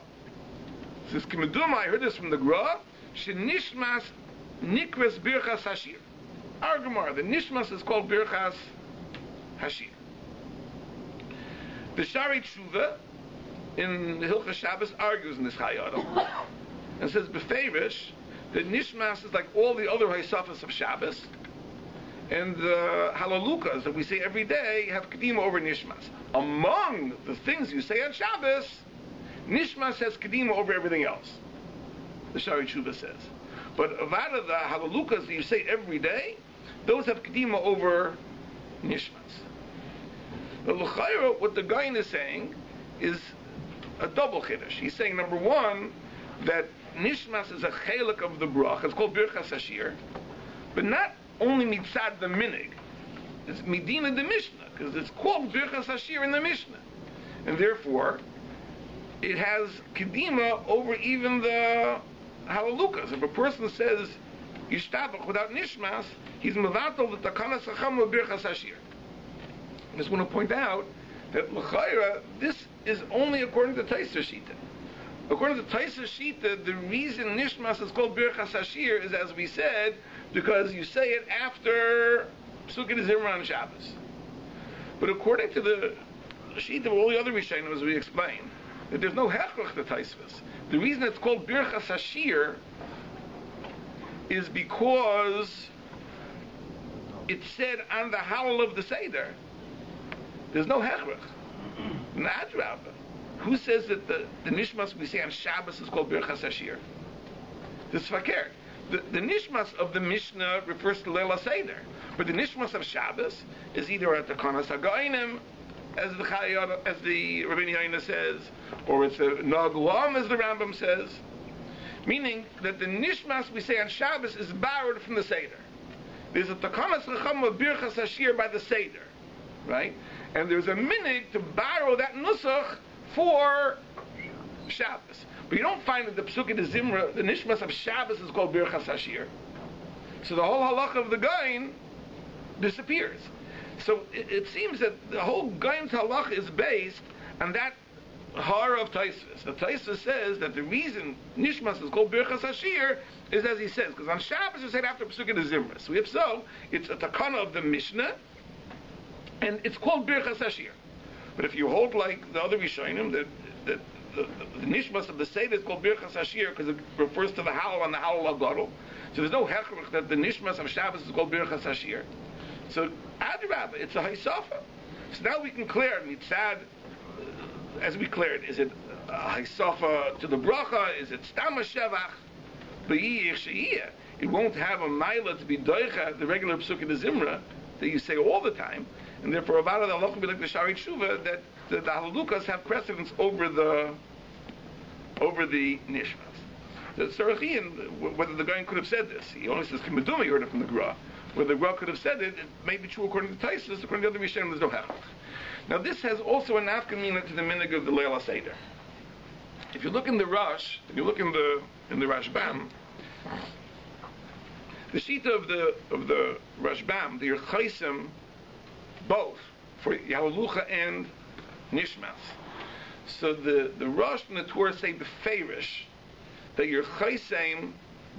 Says Kemeduma, I heard this from the Gra. Shenishmas nikras birchas hashir. Our Gemara, the nishmas is called birchas hashir. The Shari Tshuva in the Hilchas Shabbos argues in this Chayyadam and says beferish that nishmas is like all the other haysafas of Shabbos, and the halalukas that we say every day have kedima over nishmas. Among the things you say on Shabbos, nishmas has kedima over everything else, the Shari Tshuva says. But avada, the halalukas that you say every day, those have kedima over nishmas. The l'chayra, what the Gaon is saying is a double chiddush. He's saying, number one, that nishmas is a chelik of the brach. It's called birchas hashir, but not only mitzad the minig. It's midina the Mishnah, because it's called birchas hashir in the Mishnah, and therefore it has kedima over even the halalukas. If a person says yishtabach without nishmas, he's mevatel the takanas chacham of birchas hashir. I just want to point out that l'chayra, this is only according to Taisa Shita. According to Taisa Shita, the reason nishmas is called birchas hashir is, as we said, because you say it after Pesukei Zimra on Shabbos. But according to the Shita of all the other Rishonim, as we explained, that there's no hechrach to Taisvus. The reason it's called birchas hashir is because it's said on the howl of the Seder. There's no hechrach. Nadrab. Who says that the nishmas we say on Shabbos is called birchas hashir? This is fakir. The nishmas of the Mishnah refers to Leila Seder, but the nishmas of Shabbos is either at the Kanas HaGoinim, as the Rabbi Eliezer says, or it's a Naglam, as the Rambam says, meaning that the nishmas we say on Shabbos is borrowed from the Seder. There's a Takanas Chacham of birchas hashir by the Seder, right? And there's a minig to borrow that nusach for Shabbos. But you don't find that the Pesukei Zimra, the nishmas of Shabbos, is called birchas hashir. So the whole halacha of the Gaon disappears. So it seems that the whole Gaon's halacha is based on that har of Taisvus. The Taisvus says that the reason nishmas is called birchas hashir is as he says, because on Shabbos it's said after Pesukei Zimra. So if so, it's a takana of the Mishnah, and it's called birchas hashir. But if you hold like the other Rishonim, that the nishmas of the Seder is called birchas hashir because it refers to the howl on the howl hagadol. So there's no hechrach that the nishmas of Shabbos is called birchas hashir. So adrabah, it's a haisafa. So now we can clear mitzad, as we cleared. Is it a haisafa to the bracha? Is it stam shevach? It won't have a maila to be doicha, the regular psuk in the Zimra, that you say all the time, and therefore about it, Allah will be like the Shari Tshuva, that the Halukas have precedence over the Nishmas. The Sarachian, whether the guy could have said this, he only says Kimeduma, he heard it from the Gra. Whether the Gra could have said it, it may be true according to Taisus, according to the other Rishonim, there's no hechach. Now this has also an nafkamina to the minig of the Leil HaSeder. If you look in the Rosh, and you look in the Rashbam, the shita of the Rashbam, the Yerchaisim, both for Yahalucha and Nishmas. So the Rosh and the Torah say beferish that Yerchaisim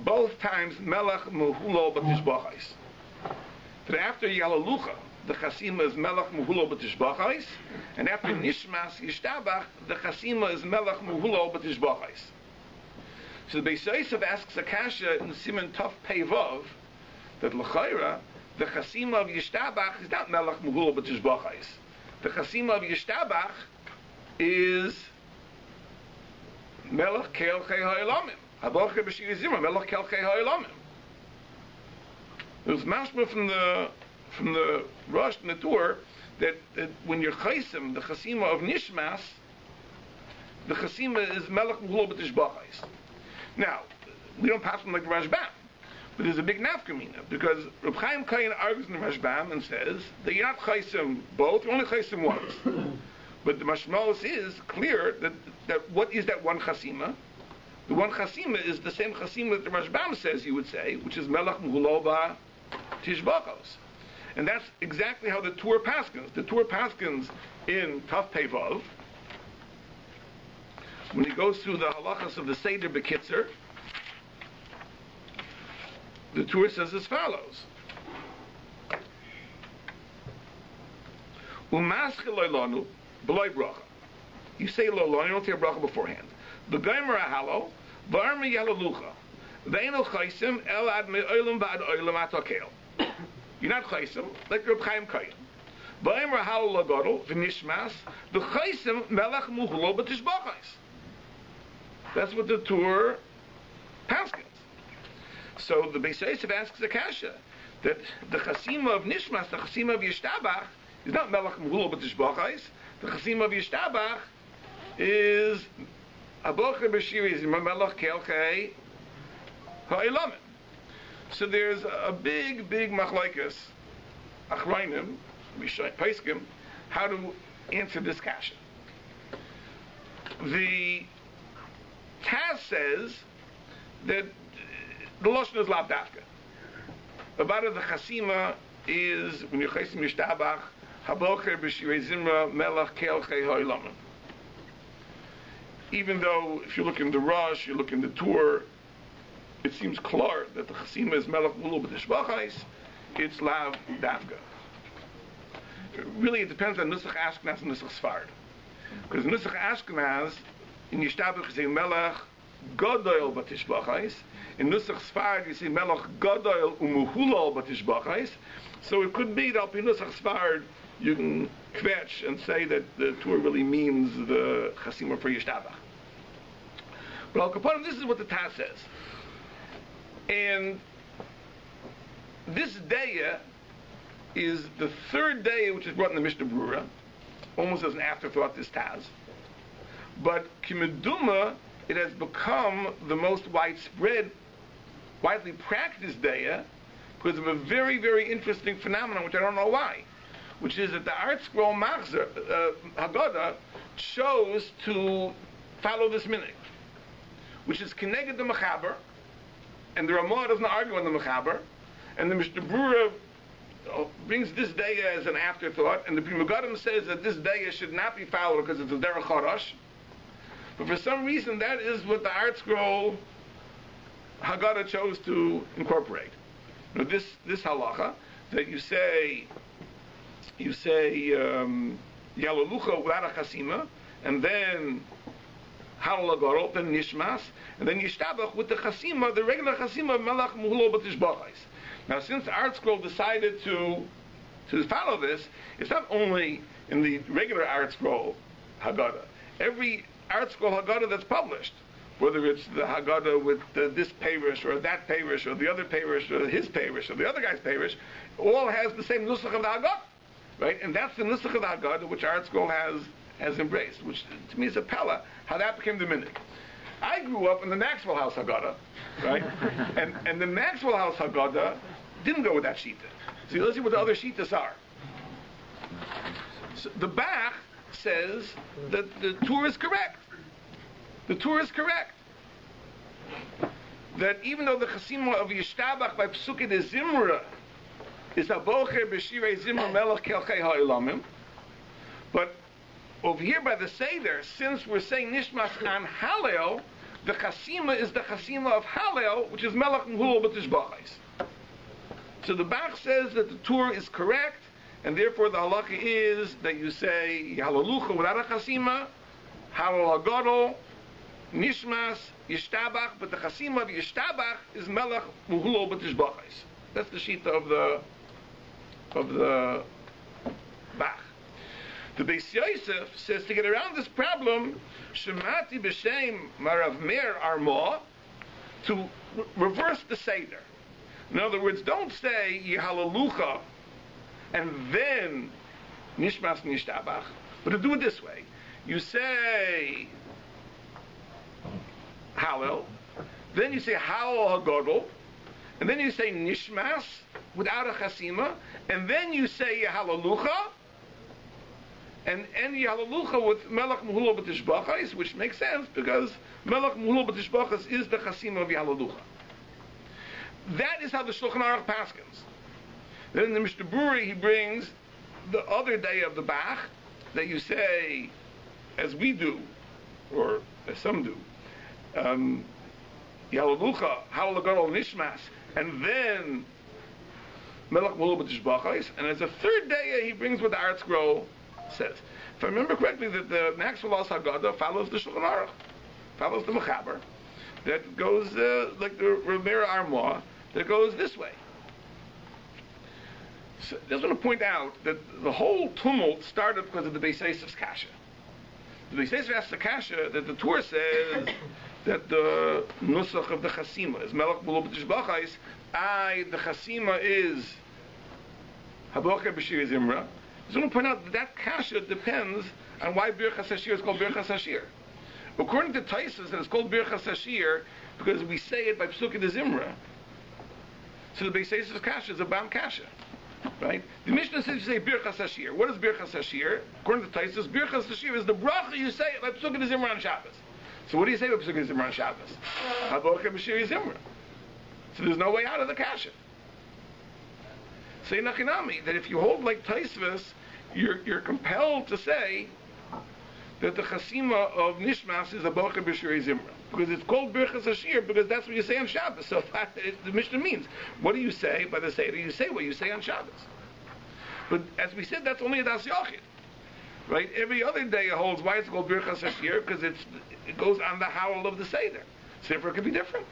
both times Melech Muhulo B'Tishbachais. That after Yahalucha, the Chasima is Melech Muhulo B'Tishbachais, and after Nishmas Yishtabach, the Chasima is Melech Muhulo B'Tishbachais. So the Beis Yosef asks Akasha in Siman Tov Pei Vav that L'chaira, the Chasima of Yishtabach is not Melech Muhulo B'Tishbachais. The Chasima of Yishtabach is Melech Kel Chei Ha'elamim. Habocher B'Shir Zimra, Melech Kel Chei Ha'elamim. It was mashma from the Rosh and the Torah that when you're Chaisim, the Chasima of Nishmas, the Chasima is Melech Muhulo B'Tishbachais. Now, we don't pass them like the Rashbam, but there's a big nafkamina, because Reb Chaim Kayin argues in the Rashbam and says that you're not Chaisim both, you're only Chaisim once. But the Mashmalos is clear that what is that one Chasima? The one Chasima is the same Chasima that the Rashbam says you would say, which is Melech Muhulo B'Tishbachos. And that's exactly how the Torah paskins. The Torah paskins in Tav Pei Vav, when he goes through the halachas of the Seder Bekitzer, the Torah says as follows: Umaschil loylanu b'loy bracha. You say loylanu, you don't say a bracha beforehand. B'gaymer ahalo, v'armi yalalucha, v'eino chaysim el ad me'olam v'ad olam atakel. You're not chaysim, like Reb Chaim Kayin. V'aymer ahalo lagodol v'nishmas v'chaysim melech muhulo b'tishbachais. That's what the Torah paskins. So the Beis Yosef asks Akasha that the Chasima of Nishmas, the Chasima of Yishtabach, is not Melech Muhulo B'Tishbachais. The Chasima of Yishtabach is Abocher B'Shiri Zimra Melech Kelchei Ha'elamim. So there's a big machlokes Achrayim, Paiskim, how to answer this kasha. The Taz says that the Lashon is lav dafka. About the Chasima is when you're Chaisim Yishtabach, Habocher B'Shirei Zimra Melech Kel Chei Ha'elamim. Even though if you look in the Rosh, you look in the Torah, it seems clear that the Chasima is Melech Muhulo B'Tishbachais, it's lav dafka. Really, it depends on Nusach Ashkenaz and Nusach Sfard. Because Nusach Ashkenaz, in Yishtabach, you say Melech Godoil B'Tishbachais. In Nusach Sfard, you say Melech Godoil Umuhulo B'Tishbachais. So it could be that in Nusach Sfard, you can kvetch and say that the Torah really means the Chasima for Yishtabach. But Al Kaponim, this is what the Taz says. And this day is the third day which is brought in the Mishnah Brura, almost as an afterthought, this Taz. But Kimeduma, it has become the most widely practiced daya because of a very, very interesting phenomenon, which I don't know why, which is that the Art Scroll Machzer, Haggadah, chose to follow this minhag, which is Keneged the Mechaber, and the Ramah doesn't argue on the Mechaber, and the Mishnah Brura brings this day as an afterthought, and the Pri Megadim says that this day should not be followed because it's a Derech Charash. But for some reason, that is what the Art Scroll Haggadah chose to incorporate. Now, this halacha that you say Yalalucha without a chasima, and then Halal Agorot, then Nishmas, and then Yishtabach with the chasima, the regular chasima of Melech Muhulo B'Tishbachais. Now, since the Art Scroll decided to follow this, it's not only in the regular Art Scroll Haggadah. Every Art Scroll Haggadah that's published, whether it's the Haggadah with this parish or that parish or the other parish or his parish or the other guy's parish, all has the same nusach of the Haggadah, right? And that's the nusach of the Haggadah which our school has embraced, which to me is a pella, how that became the minhag. I grew up in the Maxwell House Haggadah, right? and the Maxwell House Haggadah didn't go with that shita. So let's see what the other shitas are. So the Bach says that the Torah is correct. The Torah is correct. That even though the chasima of Yishtabach by Pesukei de Zimra is Abocher b'shirei Zimra melech kelchei ha'ilamim, but over here by the Seder, since we're saying Nishmas on Hallel, the chasima is the chasima of Hallel, which is melech mehulel b'tishbachos. So the Bach says that the Torah is correct, and therefore the halacha is that you say Halalucha without a chasima, Halal Hagadol, Nishmas, Yishtabach, but the chasima of Yishtabach is melech mehulel b'tishbachos. That's the shita of the Bach. The Beis Yosef says to get around this problem, Shemati b'shem Marav Meir Arma, to reverse the Seder. In other words, don't say Yehalalucha and then Nishmas Nishtabach, but to do it this way. You say Hallel, then you say Hallel Hagadol, and then you say Nishmas without a chasima, and then you say Yehalalucha, and Yehalalucha with Melech Mehulel B'Tishbachos, which makes sense because Melech Mehulel B'Tishbachos is the chasima of Yehalalucha. That is how the Shulchan Aruch paskins. Then in the Mishnah Berurah he brings the other day of the Bach that you say, as we do, or as some do, Yehalalucha, Hallel Hagadol Nishmas, and then Melech Mehulel B'Tishbachos, and as a third day he brings what the Art Scroll says. If I remember correctly, that the Maxwell House Haggadah follows the Shulchan Aruch, follows the Mechaber, that goes like the Ramira Arma, that goes this way. So I just want to point out that the whole tumult started because of the Beis Yosef's kasha. The Beis Yosef asked the kasha that the Torah says that the nusach of the chasima is Melech Mehulel B'Tishbachos. The chasima is Habocher b'shirei Zimra. I just want to point out that kasha depends on why Birchas Hashir is called Birchas Hashir. According to Taisus, it's called Birchas Hashir because we say it by Pesukei de Zimra. So the Beis Yosef's kasha is a bam kasha, right? The Mishnah says you say Birchas Hashir. What is Birchas Hashir? According to Taisus, Birchas Hashir is the bracha you say it by Pesukei de Zimra on Shabbos. So what do you say by Pesukei de Zimra on Shabbos? Habocher b'shirei Zimra. So there's no way out of the kasha. Say Nachinami, that if you hold like Taisvis, you're compelled to say that the chasima of Nishmas is a Bocher b'shirei Zimra. Because it's called Birchas Hashir, because that's what you say on Shabbos. So the Mishnah means, what do you say by the Seder? You say what you say on Shabbos. But as we said, that's only a Das Yochid. Right? Every other day it holds, why it's called Birchas Hashir? Because it goes on the howl of the Seder. So therefore it could be different.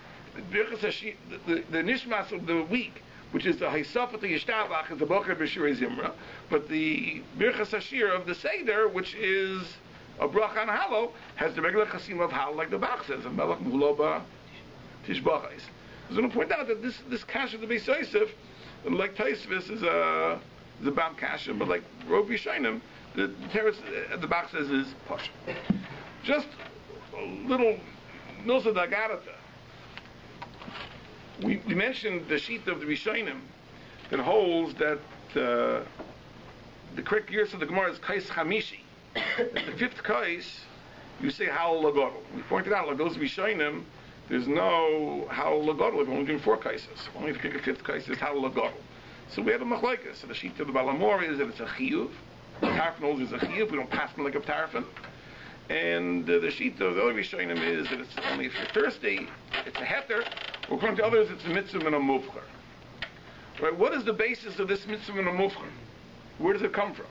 Birchas Hashir, the Nishmas of the week, which is the Haisafat Yishtabach, is the Bocher b'shirei Zimra, but the Birchas Hashir of the Seder, which is a bracha on Halo, has the regular chasim of Halo, like the Bach says, and Melech Mehulel B'Tishbachos. I was going to point out that this kasha of the Beis Yosef, like Taisvis, is a bam kasha, but like Rov Yishainim, the Bach says is pasha. Just a little Milsa Dagarata. We mentioned the sheet of the Rishonim that holds that the correct years of the Gemara is Kais Chamishi. That the fifth Kais, you say Hal Lagodol. We pointed out, like those Rishonim, there's no Hal Lagodol. We're only doing 4 Kaises. Only if you pick a fifth Kais is Hal Lagodol. So we had a Machlekes. So the sheet of the Balamor is that it's a Chiyuv. Tarfin holds is a Chiyuv. We don't pass them like a Tarfin. And the sheet of the other Rishonim is that it's only if you're thirsty, it's a Heter. According to others, it's a mitzvah and a mufcher. Right? What is the basis of this mitzvah and a mufcher? Where does it come from?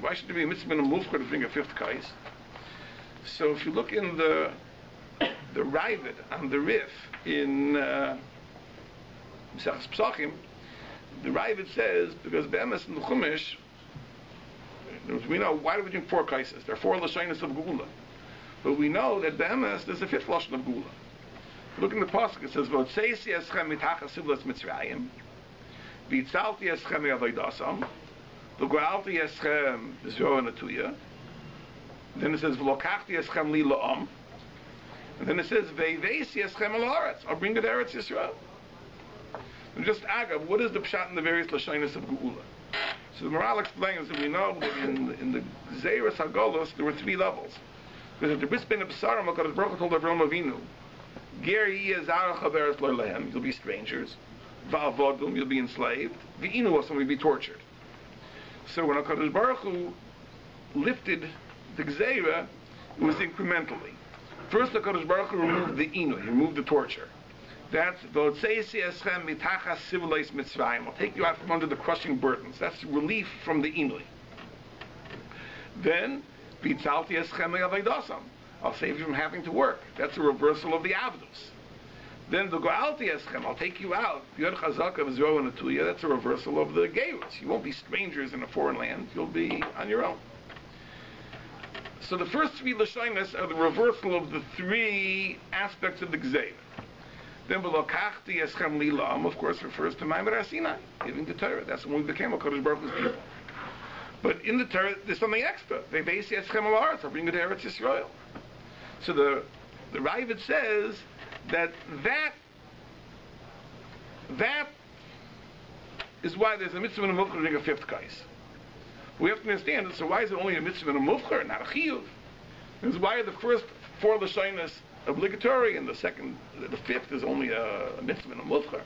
Why should there be a mitzvah and a mufcher to bring a fifth kais? So if you look in the Ravid on the Rif in Pesach's Pesachim, the Ravid says, because Be'emes in the Chumash, we know, why do we drink 4 kaises? There are 4 lashonos of Geula. But we know that Be'emes, there's a fifth lashon of Gula. Look in the Pasuk, it says, V'otzeisi eschem mitachas sivlas Mitzrayim, V'itzalti eschem me'avoidasam, V'go'alti eschem b'zro natuya. Then it says, V'lokachti eschem li la'am. And then it says, Ve'ivesi eschem al haaretz. I'll bring it to Eretz Yisrael. And just agav, what is the pshat in the various lashonos of Geula? So the Maral explains that we know that in the Zeiras HaGolos there were three levels. Because at the Bris Ben Absarim, HaKadosh Baruch Hu told Avraham Avinu, Ger yeh zarach haveres lo lehem, you'll be strangers. Va'avodum, you'll be enslaved. V'inu osam, you'll be tortured. So when HaKadosh Baruch Hu lifted the Gzeira, it was incrementally. First, HaKadosh Baruch Hu removed the inu, he removed the torture. That's V'otzeisi eschem mitachas sivlos Mitzrayim. I'll take you out from under the crushing burdens. That's relief from the inui. Then V'itzalti eschem me'avoidasam. I'll save you from having to work. That's a reversal of the avdus. Then the go'alti eschem. I'll take you out. Yod chazaka v'zro natuya. That's a reversal of the geirus. You won't be strangers in a foreign land. You'll be on your own. So the first three lashonos are the reversal of the three aspects of the gzeira. Then v'lokachti eschem li la'am, of course, refers to Ma'amar Sinai, giving the Torah. That's when we became a Kodesh Baruch Hu's people. But in the Torah, there's something extra. Ve'ivesi eschem al haaretz, I'll bring it to Eretz Yisrael. So the Ravid says that is why there's a mitzvah and a mufcher to bring a fifth kais. We have to understand it. So why is it only a mitzvah and a mufcher, not a chiyuv? This is why the first four lashonos obligatory, and the fifth is only a mitzvah and a mufcher.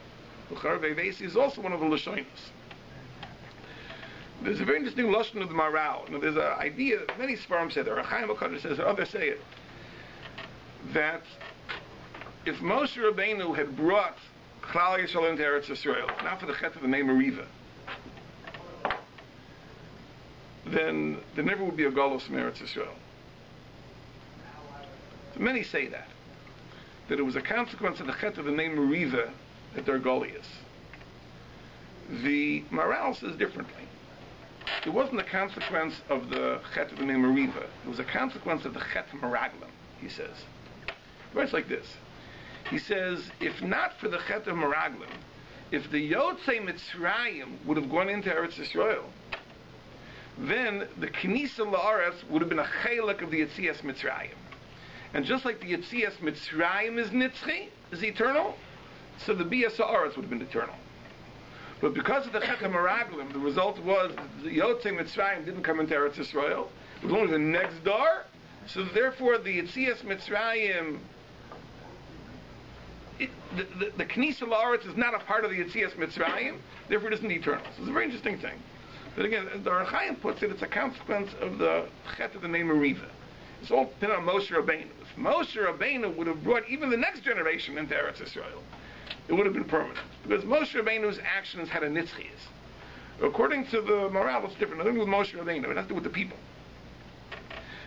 L'char ve'ivesi is also one of the lashonos. There's a very interesting lashon of the Maral. Now, there's an idea, many Sfarim say, the Chaim HaKadosh says, or others say it, that if Moshe Rabbeinu had brought Klal Yisrael into Eretz Yisrael, not for the chet of the name Meriva, then there never would be a Golos from Eretz Yisrael. So many say that it was a consequence of the chet of the name Meriva that they're Goliaths. The Maral says differently. It wasn't a consequence of the chet of the name Meriva. It was a consequence of the chet Meraglim, he says. He writes like this. He says, if not for the chet of Meraglim, if the Yotzei Mitzrayim would have gone into Eretz Yisrael, then the Knisa La'aretz would have been a chelek of the Yetzias Mitzrayim. And just like the Yetzias Mitzrayim is Nitzchi, is eternal, so the Bias Ha'aretz would have been eternal. But because of the Chet HaMeraglim, the result was the Yotzei Mitzrayim didn't come into Eretz Yisrael. It was only the next door. So therefore the Yetzias Mitzrayim, the Knisa La'aretz is not a part of the Yetzias Mitzrayim, therefore it isn't eternal. So it's a very interesting thing. But again, the Darchei puts it, it's a consequence of the Chet of the name Meriva. It's all dependent on Moshe Rabbeinu. If Moshe Rabbeinu would have brought even the next generation into Eretz Yisrael, it would have been permanent. Because Moshe Rabbeinu's actions had a nitzchias. According to the Maral, it's different. Nothing with Moshe Rabbeinu. It has to do with the people.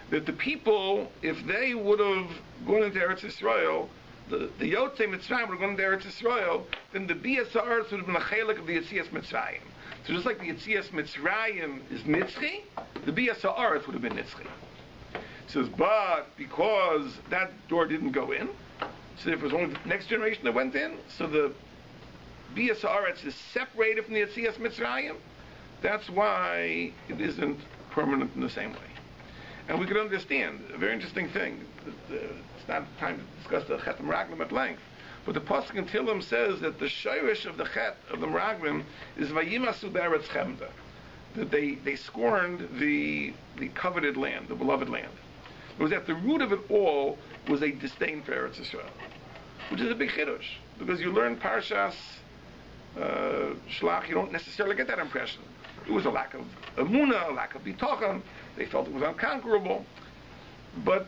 That the people, if they would have gone into Eretz Yisrael, the Yotzei Mitzrayim would have gone into Eretz Yisrael, then the Bias Ha'aretz would have been a chelek of the Yetzias Mitzrayim. So just like the Yetzias Mitzrayim is nitzchi, the Bias Ha'aretz would have been nitzchi. It says, but because that door didn't go in, so if it was only the next generation that went in, so the Bias Ha'aretz is separated from the Yetzias Mitzrayim, that's why it isn't permanent in the same way. And we could understand a very interesting thing. It's not time to discuss the Chet Meraglim at length, but the Pasuk in Tehillim says that the shirish of the Chet of the Meraglim is Vayimasu Be'eretz Chemda, that they scorned the coveted land, the beloved land. It was at the root of it all was a disdain for Eretz Yisrael, which is a big chiddush, because you learn Parshas Shlach, you don't necessarily get that impression. It was a lack of emunah, a lack of bitachon. They felt it was unconquerable. But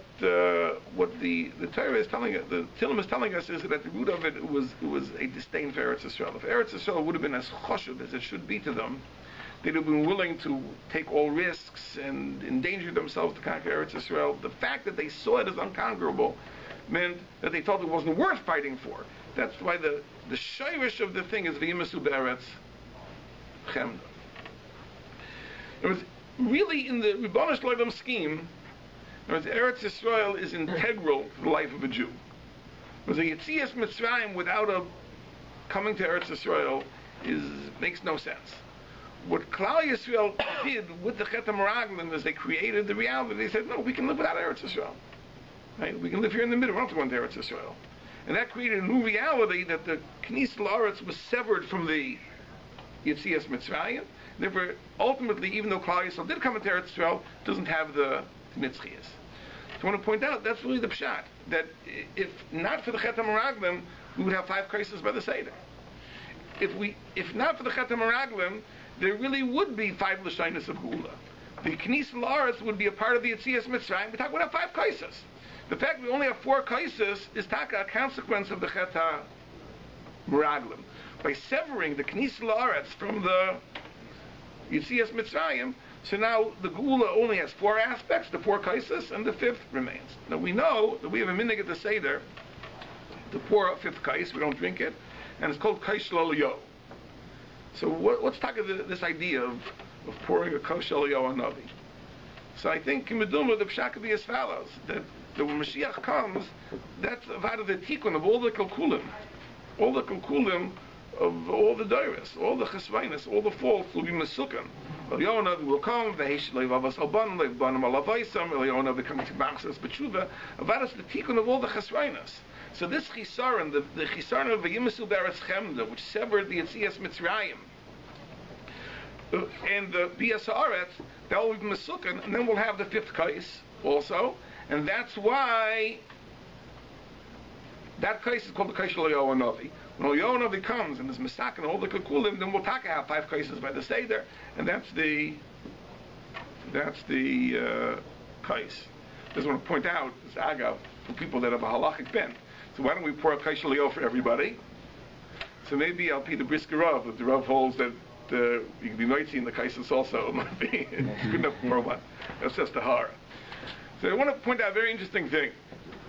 what the Torah is telling us, the Tehillim is telling us, is that at the root of it, it was a disdain for Eretz Yisrael. If Eretz Yisrael would have been as choshev as it should be to them, they'd have been willing to take all risks and endanger themselves to conquer Eretz Yisrael. The fact that they saw it as unconquerable meant that they thought it wasn't worth fighting for. That's why the shirish of the thing is v'yimasu be'eretz chemda. It was really in the Ribono Shel Olam scheme, In other words, Eretz Yisrael is integral to the life of a Jew. Because a Yetzias Mitzrayim without a coming to Eretz Yisrael makes no sense. What Klal Yisrael did with the Chet HaMeraglim is they created the reality. They said, no, we can live without Eretz Yisrael. Right? We can live here in the middle. We don't have to go into Eretz Yisrael. And that created a new reality that the Knis L'Aretz was severed from the Yetzias Mitzrayim. Therefore, ultimately, even though Klal Yisrael did come into Eretz Yisrael, it doesn't have the Nitzchias. So I want to point out, that's really the pshat. That if not for the Chet HaMeraglim, we would have 5 kaisos by the Seder. If not for the Chet HaMeraglim, there really would be 5 L'shainis of Gula. The Knis L'Aretz would be a part of the Yetzias Mitzrayim. We'd have 5 kaisos. The fact we only have 4 kaisos is a consequence of the Chet HaMeraglim. By severing the Knis L'Aretz from the Yetzias Mitzrayim, so now the Gula only has 4 aspects, the 4 kaisos, and the 5th remains. Now we know that we have a minhag at the Seder to pour a 5th kais, we don't drink it, and it's called kais shel. So what's talking this idea of pouring a kais shel on Navi? So I think in Meduma the pshat could be as follows: that when Mashiach comes, that's out of the tikkun of all the kalkulim of all the dairis, all the chesvainis, all the faults will be mesukan. Eliyahu will come, v'heish leivavas alban, leivbanim alavaisam, Eliyahu becomes b'achsas b'tshuva. About us the tikkun of all the chesvainis. So this chisaron, the chisaron of V'yimasu Beretz Chemda, which severed the Yetzias Mitzrayim, and the Bias Haaretz, that will be mesukan, and then we'll have the 5th kais also, and that's why that kais is called the kais shel Eliyahu Hanavi. When Eliyahu Hanavi comes and is misakin all the kakulim, then we'll have 5 kaises by the Seder, and that's the kais. I just want to point out this agav for people that have a halachic bent. So why don't we pour a kais shel Eliyahu for everybody? So maybe I'll be the brisker Rav, if the Rav holds that you can be noitzi in the kaises also. It might be it's good enough for one. That's just the hara. So I want to point out a very interesting thing.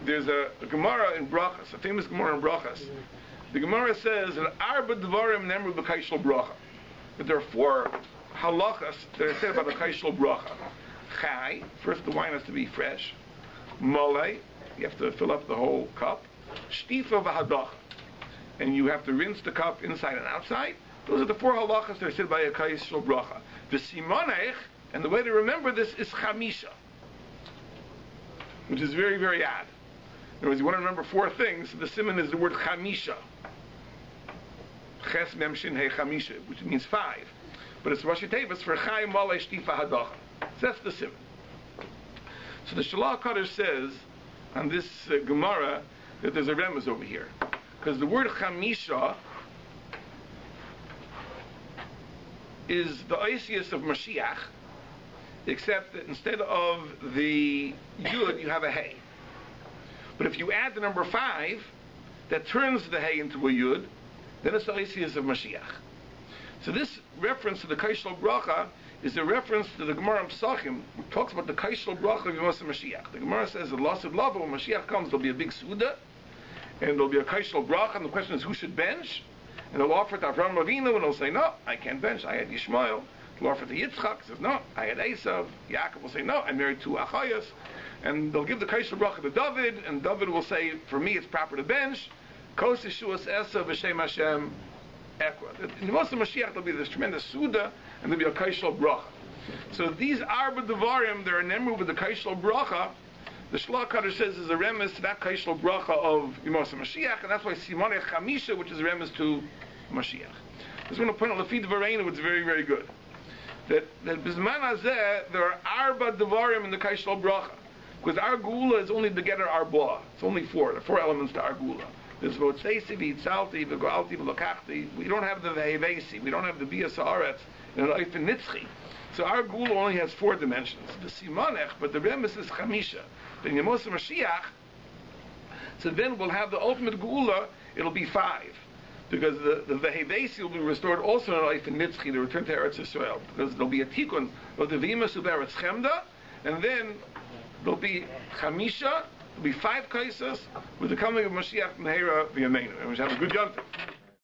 There's a Gemara in Brachas, a famous Gemara in Brachas. The Gemara says that Arba Dvarim Nemru B'Kais Shel Bracha. That there are 4 halachas that are said about the Kais Shel Bracha. Chai, first the wine has to be fresh. Molei, you have to fill up the whole cup. Shtifa v'hadach, and you have to rinse the cup inside and outside. Those are the 4 halachas that are said by a Kais Shel Bracha. The simonech, and the way to remember this is chamisha, which is very, very odd. In other words, you want to remember 4 things. The simon is the word chamisha. Ches mem shin he chamisha, which means 5. But it's Rashi Tevis for chai malei shtifa hadacha. So that's the simon. So the Shalach Kadosh says on this Gemara that there's a remez over here. Because the word chamisha is the oisius of Mashiach, except that instead of the yud, you have a hey. But if you add the number 5, that turns the hey into a yud, then it's the oisius of Mashiach. So this reference to the kais shel bracha is a reference to the Gemara in Pesachim, which talks about the kais shel bracha of Yemos Mashiach. The Gemara says that Lasid Lava, when Mashiach comes, there'll be a big suda, and there'll be a kais shel bracha, and the question is who should bench? And they'll offer it to Avraham Avinu, and they'll say, no, I can't bench, I had Yishmael. They'll offer it to Yitzchak, he says, no, I had Esav. Yaakov will say, no, I married 2 achayas. And they'll give the kais shel bracha to David, and David will say, for me it's proper to bench. Kos Yeshuas Esav v'shem Hashem Ekra. In the most of Mashiach there'll be this tremendous suda, and there'll be a kais shel bracha. So these Arba Devarim, they're a nemru with the kais shel bracha. The Shalach Kadosh says is a remes to that kais shel bracha of Yemos Mashiach, and that's why Simonech Chamisha, which is a remes to Mashiach. I just want to point out Lefid Vareinu, it's very, very good. That Bizman Hazeh, there are Arba Devarim in the kais shel bracha. Because our gula is only the getter arba. It's only 4. There are 4 elements to our gula. There's v'otzeisi, v'itzalti, v'goalti, v'lokachti. We don't have the v'hevesi. We don't have the bias haaretz and an oifen nitzchi. So our gula only has 4 dimensions. The simonech, but the remes is chamisha. Then Yemos Mashiach, so then we'll have the ultimate gula, it'll be 5. Because the v'hevesi will be restored also in an oifen nitzchi, the return to Eretz Yisrael. Because there'll be a tikkun of the v'yimasu beretz chemda, and then there'll be chamisha, there'll be 5 kaisos with the coming of Mashiach Mehera v'yameinu. And we should have a good yom tov.